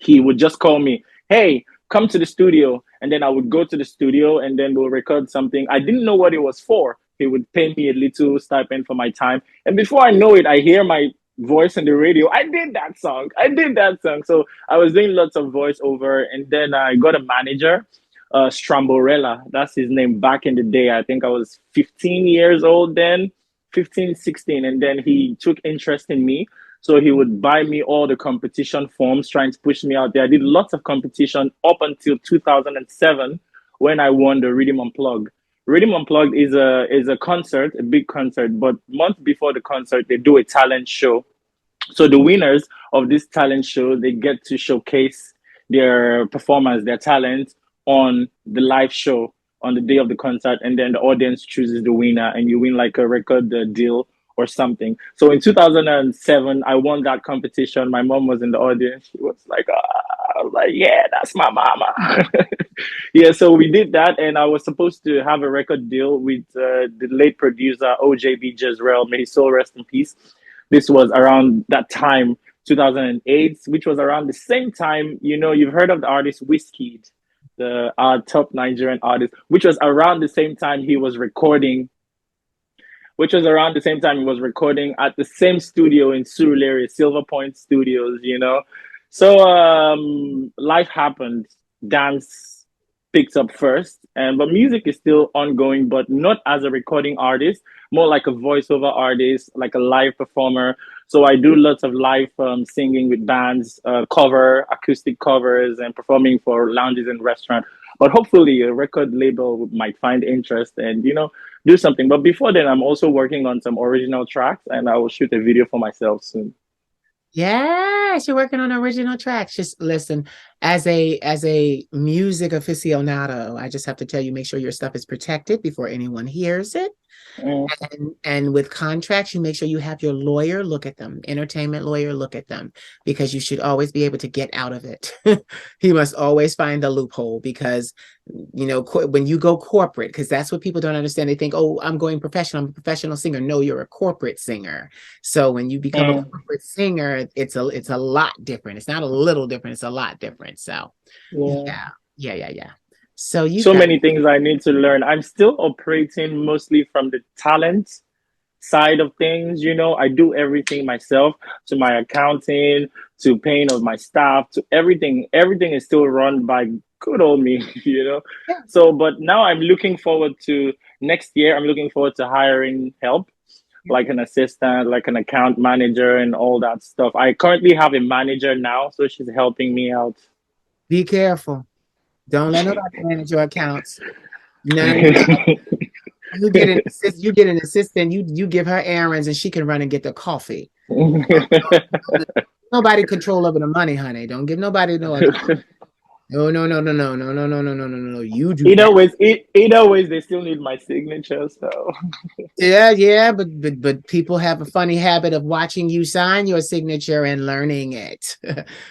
He would just call me, "Hey, come to the studio." And then I would go to the studio and then we'll record something. I didn't know what it was for. He would pay me a little stipend for my time. And before I know it, I hear my voice on the radio. I did that song. I did that song. So I was doing lots of voiceover. And then I got a manager, Stramborella. That's his name back in the day. I think I was 15 years old then, 15, 16. And then he took interest in me. So he would buy me all the competition forms, trying to push me out there. I did lots of competition up until 2007 when I won the Rhythm Unplugged. Rhythm Unplugged is a concert, a big concert, but months before the concert, they do a talent show. So the winners of this talent show, they get to showcase their performance, their talent on the live show on the day of the concert, and then the audience chooses the winner, and you win like a record deal or something. So in 2007, I won that competition. My mom was in the audience. She was like, I was like, yeah, that's my mama. Yeah, so we did that, and I was supposed to have a record deal with the late producer OJB Jezreel. May his soul rest in peace. This was around that time, 2008, which was around the same time. You've heard of the artist Wizkid, the top Nigerian artist, which was around the same time he was recording. Which was around the same time he was recording at the same studio in Surulere, Silver Point Studios. So life happened. Dance picked up first, and but music is still ongoing, but not as a recording artist, more like a voiceover artist, like a live performer. So I do lots of live singing with bands, cover acoustic covers, and performing for lounges and restaurants. But hopefully, a record label might find interest and do something. But before then, I'm also working on some original tracks, and I will shoot a video for myself soon. Yes, you're working on original tracks. Just listen, as a music aficionado, I just have to tell you, make sure your stuff is protected before anyone hears it. Mm, And with contracts, you make sure you have your lawyer look at them, entertainment lawyer look at them, because you should always be able to get out of it. He must always find a loophole because, when you go corporate, because that's what people don't understand. They think, oh, I'm going professional. I'm a professional singer. No, you're a corporate singer. So when you become a mm, corporate singer, it's a lot different. It's not a little different. It's a lot different. So yeah. yeah. So you've So got many things I need to learn. I'm still operating mostly from the talent side of things. I do everything myself, to my accounting, to paying of my staff, to everything. Everything is still run by good old me, Yeah. So, but now I'm looking forward to next year. I'm looking forward to hiring help, like an assistant, like an account manager, and all that stuff. I currently have a manager now, so she's helping me out. Be careful. Don't let nobody manage your accounts. No, no, no. You get an assistant, you give her errands and she can run and get the coffee. Nobody control over the money, honey. Don't give nobody no account. No, no, no, no, no, no, no, no, no, no, no, no. You do Either that. ways, either ways, they still need my signature. So Yeah, yeah, but people have a funny habit of watching you sign your signature and learning it.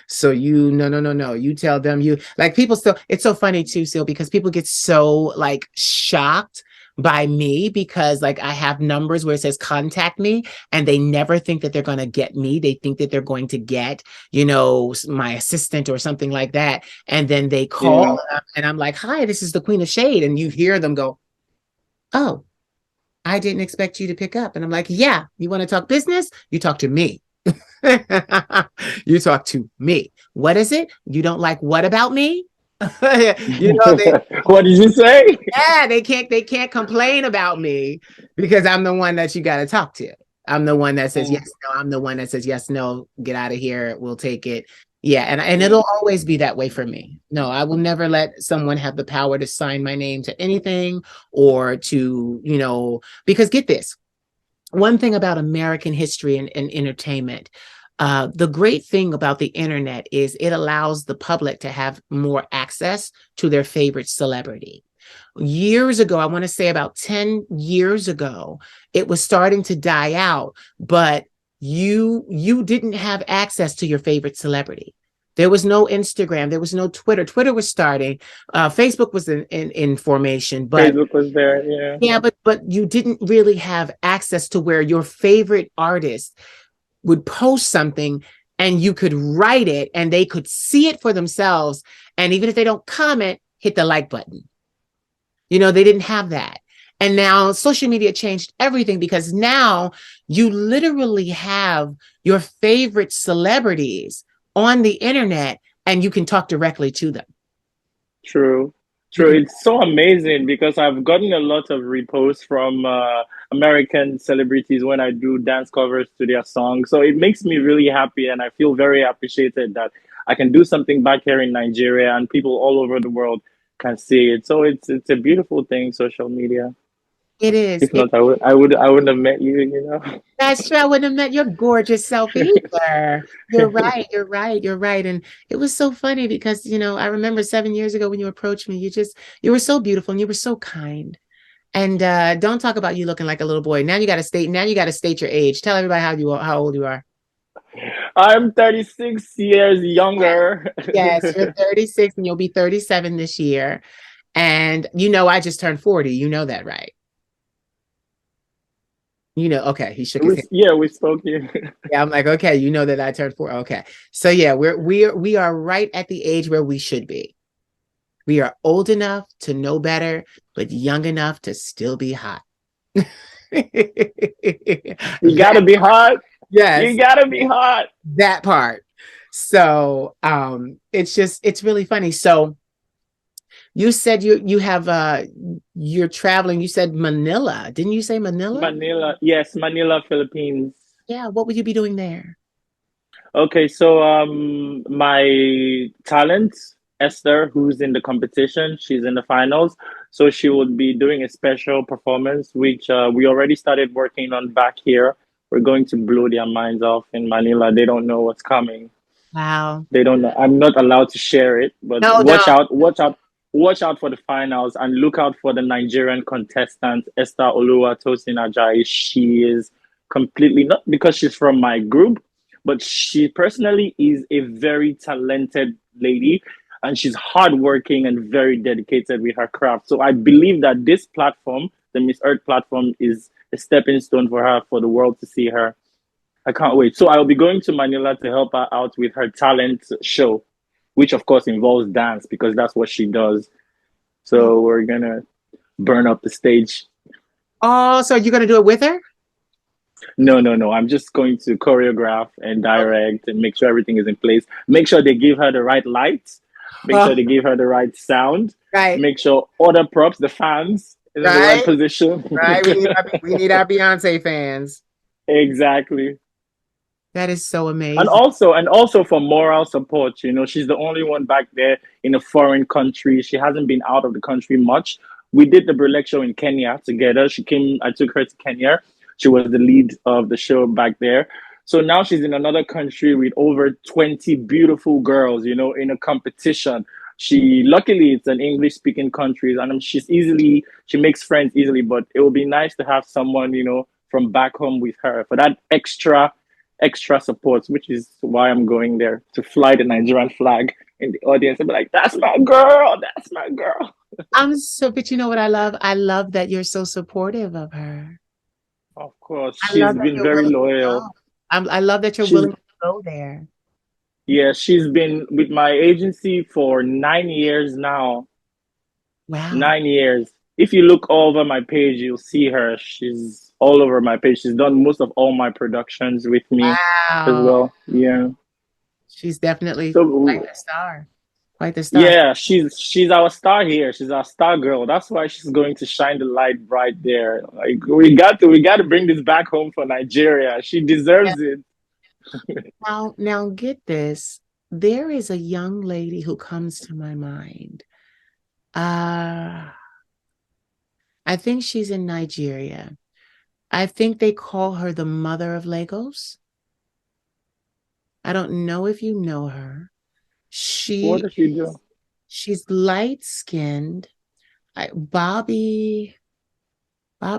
So you no no no no. You tell them you like people still it's so funny too, Sil, because people get so like shocked by me because like I have numbers where it says contact me and they never think that they're going to get me. They think that they're going to get, my assistant or something like that. And then they call yeah, and I'm like, "Hi, this is the Queen of Shade." And you hear them go, "Oh, I didn't expect you to pick up." And I'm like, "Yeah, you want to talk business? You talk to me." You talk to me. What is it? You don't like what about me? They what did you say? yeah, they can't complain about me because I'm the one that you got to talk to. I'm the one that says yes, Mm, no. I'm the one that says yes, no. Get out of here. We'll take it. Yeah, and it'll mm, always be that way for me. No, I will never let someone have the power to sign my name to anything or to, because get this, one thing about American history and entertainment, the great thing about the internet is it allows the public to have more access to their favorite celebrity. Years ago, I want to say about 10 years ago, it was starting to die out, but you didn't have access to your favorite celebrity. There was no Instagram, there was no Twitter. Twitter was starting, Facebook was in formation, but Facebook was there. Yeah, yeah, but you didn't really have access to where your favorite artist would post something and you could write it and they could see it for themselves. And even if they don't comment, hit the like button. They didn't have that. And now social media changed everything because now you literally have your favorite celebrities on the internet and you can talk directly to them. true. You True. can, It's so amazing because I've gotten a lot of reposts from American celebrities when I do dance covers to their songs. So it makes me really happy, and I feel very appreciated that I can do something back here in Nigeria, and people all over the world can see it. So it's a beautiful thing, social media. it is. If not, I wouldn't have met you. That's true. I wouldn't have met your gorgeous self either. You're right. You're right. You're right. And it was so funny because, I remember 7 years ago when you approached me, you were so beautiful and you were so kind. And don't talk about you looking like a little boy. Now you got to state your age. Tell everybody how old you are. I'm 36 years younger. Yes, you're 36 and you'll be 37 this year. And I just turned 40. You know that, right? Okay, he shook his head. Yeah, we spoke here. Yeah, I'm like, okay, you know that I turned 4. Okay. So yeah, we are right at the age where we should be. We are old enough to know better, but young enough to still be hot. You That gotta be hot. You yes, gotta be hot. that part. So it's really funny. So you said you have you're traveling. You said Manila. Didn't you say Manila? Manila, yes, Manila, Philippines. Yeah, what would you be doing there? Okay, so my talent, Esther, who's in the competition, she's in the finals. So she would be doing a special performance, which we already started working on back here. We're going to blow their minds off in Manila. They don't know what's coming. Wow. They don't know. I'm not allowed to share it, but No, no. watch out for the finals and look out for the Nigerian contestant, Esther Oluwa Tosin Ajayi. She is completely not because she's from my group, but she personally is a very talented lady and she's hardworking and very dedicated with her craft. So I believe that this platform, the Miss Earth platform, is a stepping stone for her for the world to see her. I can't wait. So I'll be going to Manila to help her out with her talent show, which of course involves dance because that's what she does. So we're gonna burn up the stage. Oh, so you're gonna do it with her? No, no, no. I'm just going to choreograph and direct and make sure everything is in place. Make sure they give her the right lights. Make sure Oh, they give her the right sound. right, Make sure all the props, the fans, is in the right right, position. right. We need our Beyonce fans. Exactly. That is so And amazing. also for moral support, she's the only one back there in a foreign country. She hasn't been out of the country much. We did the Burlesque show in Kenya together. She came, I took her to Kenya. She was the lead of the show back there. So now she's in another country with over 20 beautiful girls, in a competition. Luckily it's an English speaking country, and she makes friends easily, but it would be nice to have someone, from back home with her for that extra support, which is why I'm going there to fly the Nigerian flag in the audience and be like, "That's my girl, that's my girl." But you know what I love? I love that you're so supportive of her. Of course, I love she's that been you're very willing to go. loyal. I love that you're She's willing to go there. Yeah, she's been with my agency for 9 years now. Wow. 9 years. If you look over my page, you'll see her. She's all over my page. She's done most of all my productions with me as Wow. well. Yeah. She's definitely quite So the star. Quite the star. yeah, she's our star here. She's our star girl. That's why she's going to shine the light bright there. Like we got to bring this back home for Nigeria. She Yeah. deserves it. Now get this. There is a young lady who comes to my mind. Uh, I think she's in Nigeria. I think they call her the mother of Lagos. I don't know if you know her. What She does she do? she's light skinned. Bobby Bo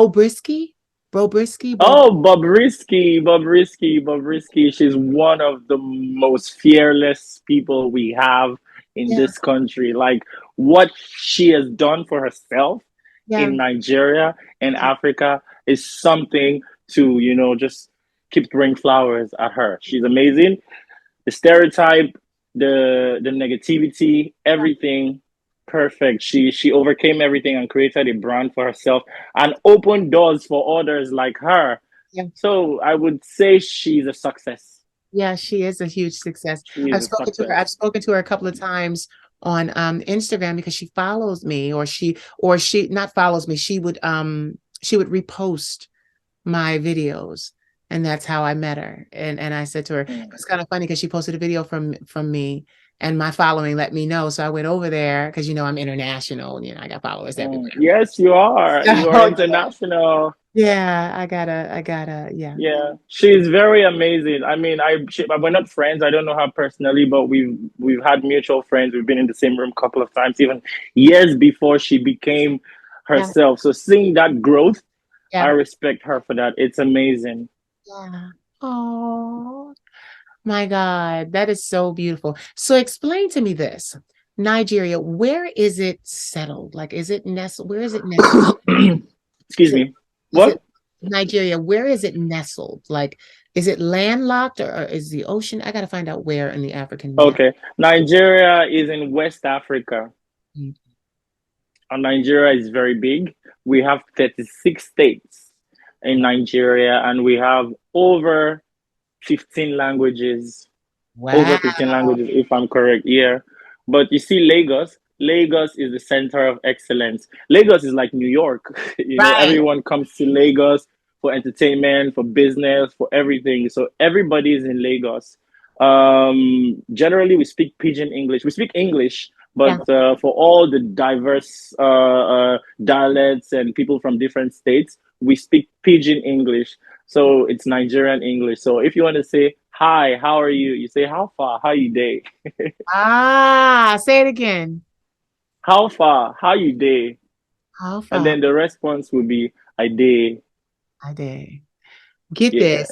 Brisky, Bo Brisky, Bo. Oh, Bobrisky. She's one of the most fearless people we have in Yeah, this country. Like what she has done for herself yeah, in Nigeria and yeah, Africa is something to, just keep throwing flowers at her. She's amazing. The stereotype, the negativity, yeah, everything perfect. She overcame everything and created a brand for herself and opened doors for others like her. yeah. So I would say she's a success. Yeah, she is a huge success. She is a I've success. spoken to her a couple of times on Instagram because she follows me, or she not follows me. She would repost my videos, and that's how I met her. And I said to her, Mm. it's kind of funny because she posted a video from me, and my following let me know. So I went over there because I'm international. I got followers everywhere. Yes, you are. You are So international. yeah, I gotta, yeah. Yeah, she's very amazing. I mean, we're not friends. I don't know her personally, but we've had mutual friends. We've been in the same room a couple of times, even years before she became Yeah, herself. So seeing that growth, I yeah, respect her for that. It's amazing. yeah. Oh my God, that is so beautiful. So explain to me this. Nigeria, where is it settled? Like, is it nestled? Where is it nestled? Excuse Is it me. is it What? Nigeria? Where is it nestled? Like, is it landlocked or is the ocean? I gotta find out where in the African map. Okay. Nigeria is in West Africa, Mm. and Nigeria is very big. We have 36 states in Nigeria, and we have over 15 languages. Over Wow. 15 languages, if I'm correct. Yeah. But you see, Lagos is the center of excellence. Lagos is like New York. Right. Everyone comes to Lagos for entertainment, for business, for everything. So everybody is in Lagos. Generally, we speak Pidgin English. We speak English, Yeah. but for all the diverse dialects and people from different states, we speak Pidgin English. So it's Nigerian English. So if you want to say hi, how are you? You say how far, how you day? Say it again. How far, how you day? How And far? then the response will be I day. I did. Get Yeah. this.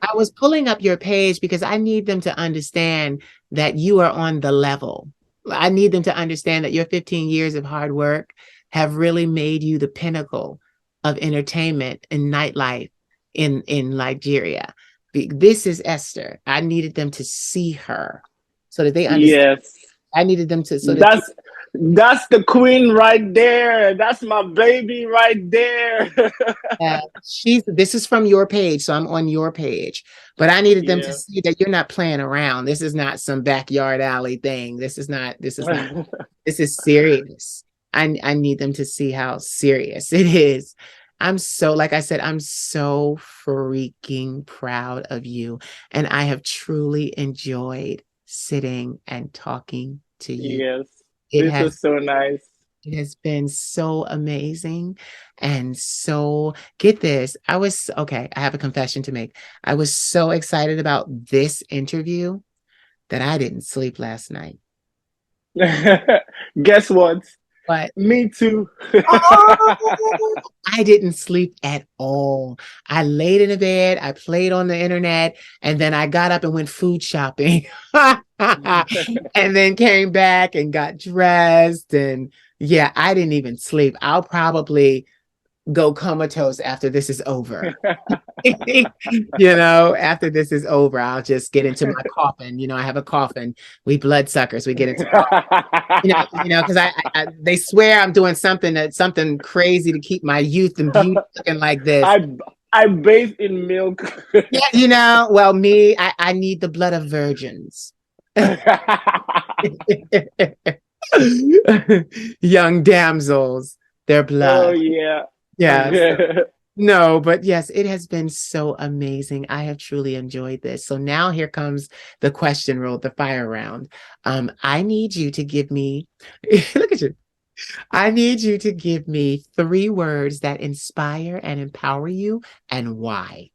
I was pulling up your page because I need them to understand that you are on the level. I need them to understand that your 15 years of hard work have really made you the pinnacle of entertainment and nightlife in Nigeria. This is Esther. I needed them to see her so that they understand. Yes. I needed them to so that they That's That's the queen right there. That's my baby right there. This is from your page, so I'm on your page. But I needed them to Yeah. see that you're not playing around. This is not some backyard alley thing. This is serious. I need them to see how serious it is. I'm so, like I said, I'm so freaking proud of you. And I have truly enjoyed sitting and talking to you. Yes. It This has was so nice. it has been so amazing. And so, get this. Okay, I have a confession to make. I was so excited about this interview that I didn't sleep last night. Guess what? But Me too. oh, I didn't sleep at all. I laid in the bed, I played on the internet, and then I got up and went food shopping. And then came back and got dressed. And yeah, I didn't even sleep. I'll probably go comatose after this is over. After this is over, I'll just get into my coffin. I have a coffin. We bloodsuckers, we get into because they swear I'm doing something crazy to keep my youth and beauty looking like this. I I bathe in milk. Yeah, well, I need the blood of virgins. Young damsels, their Oh blood. yeah. Yes. No, but yes, it has been so amazing. I have truly enjoyed this. So now here comes the question roll, the fire round. I need you to give me, look at you. I need you to give me 3 words that inspire and empower you and why.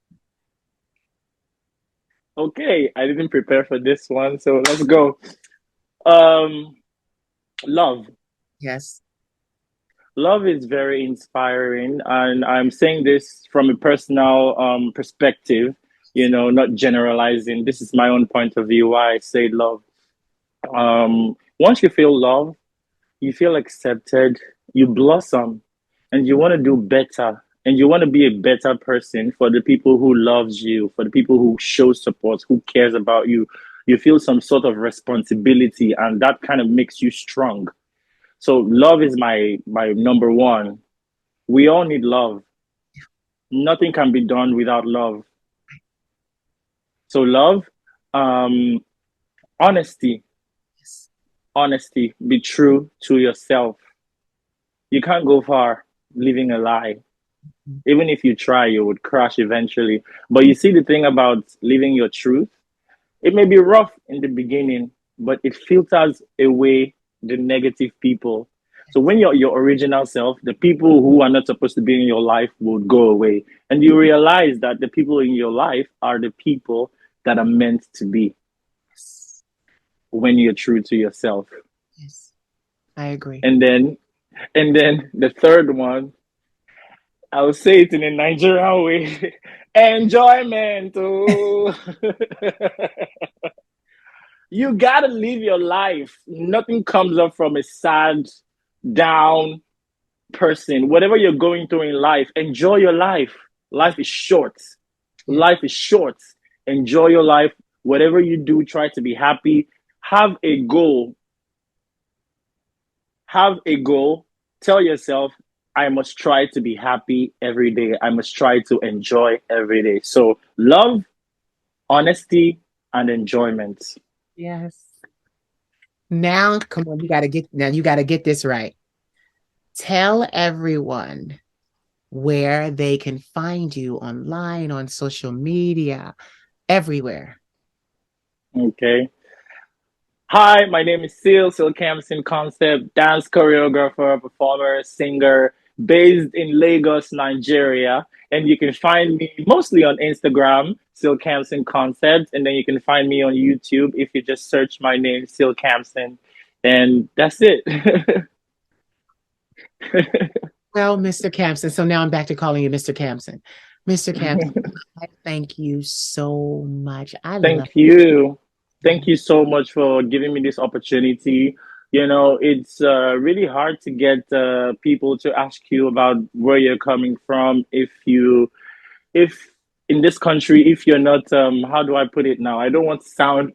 Okay, I didn't prepare for this one, so let's go. Um, love. Yes. Love is very inspiring, and I'm saying this from a personal perspective, not generalizing. This is my own point of view why I say love. Once you feel love, you feel accepted, you blossom, and you want to do better, and you want to be a better person for the people who loves you, for the people who show support, who cares about you. You feel some sort of responsibility, and that kind of makes you strong. So love is my number one. We all need love. Nothing can be done without love. So love, um, honesty, Yes. honesty. Be true to yourself. You can't go far living a lie. Even if you try, you would crash eventually. But you see, the thing about living your truth, it may be rough in the beginning, but it filters away the negative people. So when you're your original self, the people who are not supposed to be in your life will go away. And you realize that the people in your life are the people that are meant to be Yes. when you're true to yourself. Yes. I agree. And then the third one, I will say it in a Nigerian way. Enjoyment. Oh. You gotta live your life. Nothing comes up from a sad, down person. Whatever you're going through in life, enjoy your life. Life is short. Yeah. Life is short. Enjoy your life. Whatever you do, try to be happy. Have a goal. Have a goal. Tell yourself, I must try to be happy every day. I must try to enjoy every day. So, love, honesty, and enjoyment. Yes. Now, come on, you got to get this right. Tell everyone where they can find you online, on social media, everywhere. Okay. Hi, my name is Seal Kamson Concept, dance choreographer, performer, singer, based in Lagos, Nigeria. And you can find me mostly on Instagram, Seal Kamson Concept. And then you can find me on YouTube if you just search my name, Seal Kamson. And that's it. Well, Mr. Kamson, so now I'm back to calling you Mr. Kamson. Mr. Kamson, I thank you so much. I love Thank you. Thank you. you so much for giving me this opportunity. It's really hard to get people to ask you about where you're coming from if in this country, if you're not, how do I put it now? I don't want to sound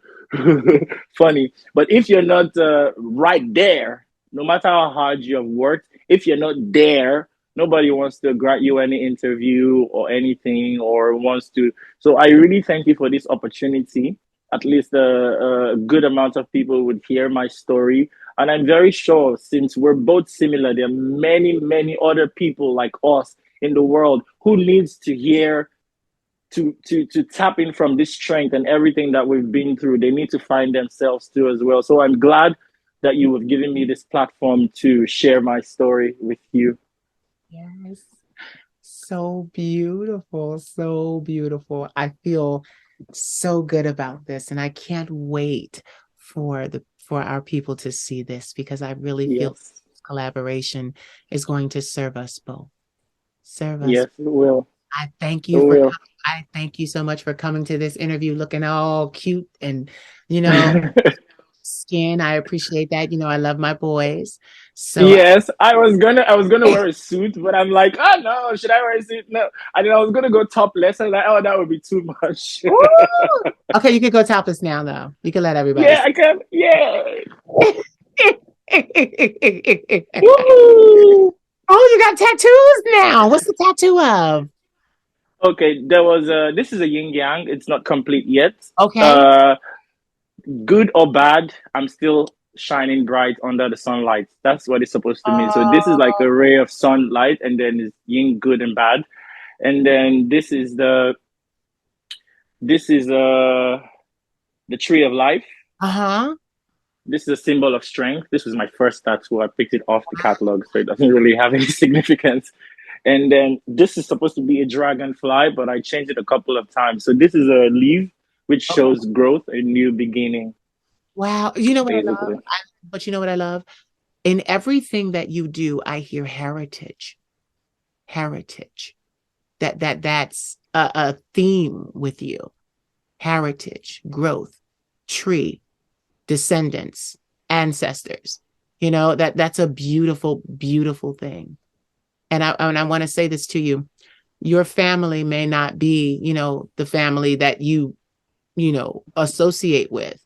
funny, but if you're not right there, no matter how hard you have worked, if you're not there, nobody wants to grant you any interview or anything or wants to. So I really thank you for this opportunity. At least a good amount of people would hear my story. And I'm very sure since we're both similar, there are many, many other people like us in the world who needs to hear to tap in from this strength and everything that we've been through. They need to find themselves too as well. So I'm glad that you have given me this platform to share my story with you. Yes. So beautiful, so beautiful. I feel so good about this, and I can't wait for our people to see this because I really feel Yes. this collaboration is going to serve us both. Serve us. Yes, it will. I thank It you for will. coming. I thank you so much for coming to this interview looking all cute and you know, skin. I appreciate that. I love my boys. So Yes, I was gonna wear a suit, but I'm like, oh no, should I wear a suit? No. And then I was gonna go topless. I was like, oh, that would be too much. Woo! Okay, you can go topless now though. You can let everybody Yeah, see. I can. Yeah. Oh, Woo! you got tattoos now. What's the tattoo of? Okay, this is a yin yang. It's not complete yet. Okay. Uh Good or bad, I'm still shining bright under the sunlight. That's what it's supposed to mean. So this is like Oh, a ray of sunlight, and then it's yin, good and bad. And then this is the tree of life. uh-huh. This is a symbol of strength. This was my first tattoo. I picked it off the catalog, so it doesn't really have any significance. And then this is supposed to be a dragonfly, but I changed it a couple of times. So this is a leaf, which Okay. shows growth, a new beginning, Wow. You know what I love? basically. But you know what I love? In everything that you do, I hear heritage. Heritage. That's a theme with you. Heritage, growth, tree, descendants, ancestors. That's a beautiful, beautiful thing. And I want to say this to you. Your family may not be, the family that you associate with,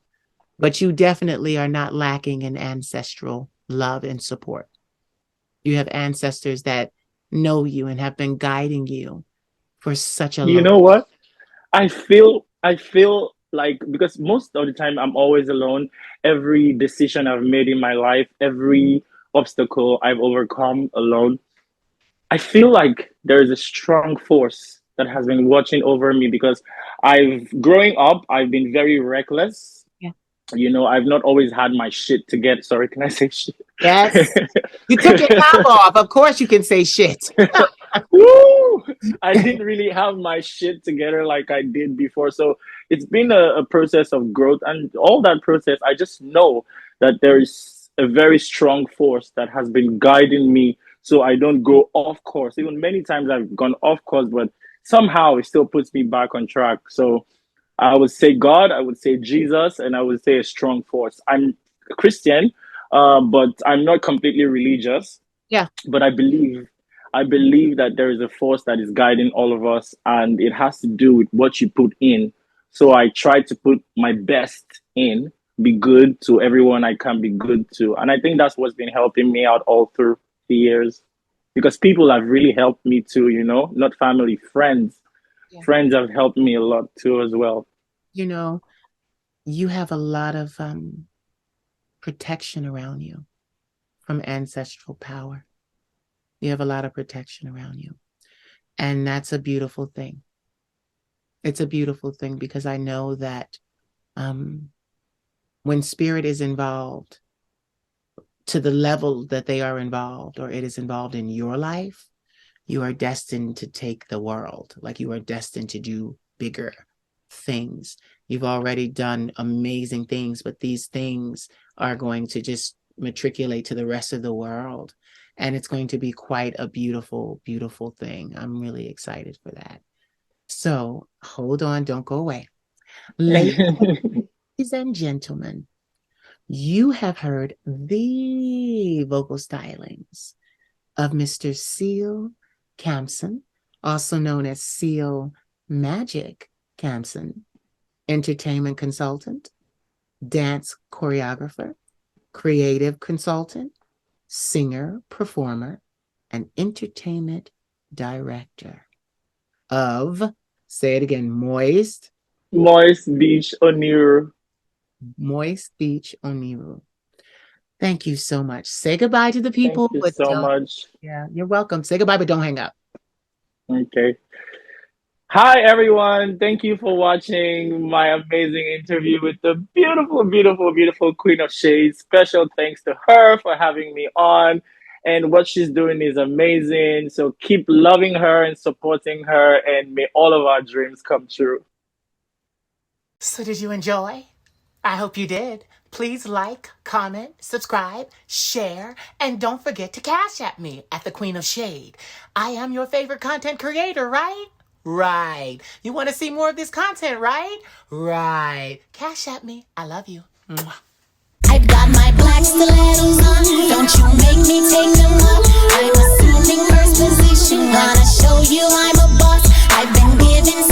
but you definitely are not lacking in ancestral love and support. You have ancestors that know you and have been guiding you for such a You long. know what? I feel like because most of the time I'm always alone. Every decision I've made in my life, every obstacle I've overcome alone. I feel like there is a strong force that has been watching over me because growing up, I've been very reckless. Yeah. I've not always had my shit to get. Sorry, can I say shit? Yes. You took your top off. Of course you can say shit. Woo! I didn't really have my shit together like I did before. So it's been a process of growth. And all that process, I just know that there is a very strong force that has been guiding me so I don't go off course. Even many times I've gone off course, but somehow it still puts me back on track. So I would say God, I would say Jesus, and I would say a strong force. I'm a Christian, but I'm not completely religious, Yeah. but I believe that there is a force that is guiding all of us, and it has to do with what you put in. So I try to put my best in, be good to everyone I can be good to, and I think that's what's been helping me out all through the years, because people have really helped me too. Not family, friends. Yeah. Friends have helped me a lot too as well. You know, you have a lot of protection around you from ancestral power. You have a lot of protection around you. And that's a beautiful thing. It's a beautiful thing because I know that um, when spirit is involved to the level that they are involved, or it is involved in your life, you are destined to take the world. Like you are destined to do bigger things. You've already done amazing things, but these things are going to just matriculate to the rest of the world. And it's going to be quite a beautiful, beautiful thing. I'm really excited for that. So hold on, don't go away. Ladies and gentlemen, you have heard the vocal stylings of Mr. Seal Kamson, also known as Seal Magic Kamson, entertainment consultant, dance choreographer, creative consultant, singer, performer, and entertainment director of, say it again, Moist Beach Oniru. Moist Beach, Oniru. Thank you so much. Say goodbye to the Thank people, you but so don't. much. Yeah, you're welcome. Say goodbye, but don't hang up. Okay. Hi, everyone. Thank you for watching my amazing interview with the beautiful, beautiful, beautiful Queen of Shades. Special thanks to her for having me on. And what she's doing is amazing. So keep loving her and supporting her, and may all of our dreams come true. So, did you enjoy? I hope you did. Please like, comment, subscribe, share, and don't forget to cash at me at the Queen of Shade. I am your favorite content creator, right? Right. You want to see more of this content, right? Right. Cash at me. I love you. Mwah. I've got my black stilettos on. Don't you make me take them off. I'm assuming first position. Wanna show you I'm a boss. I've been given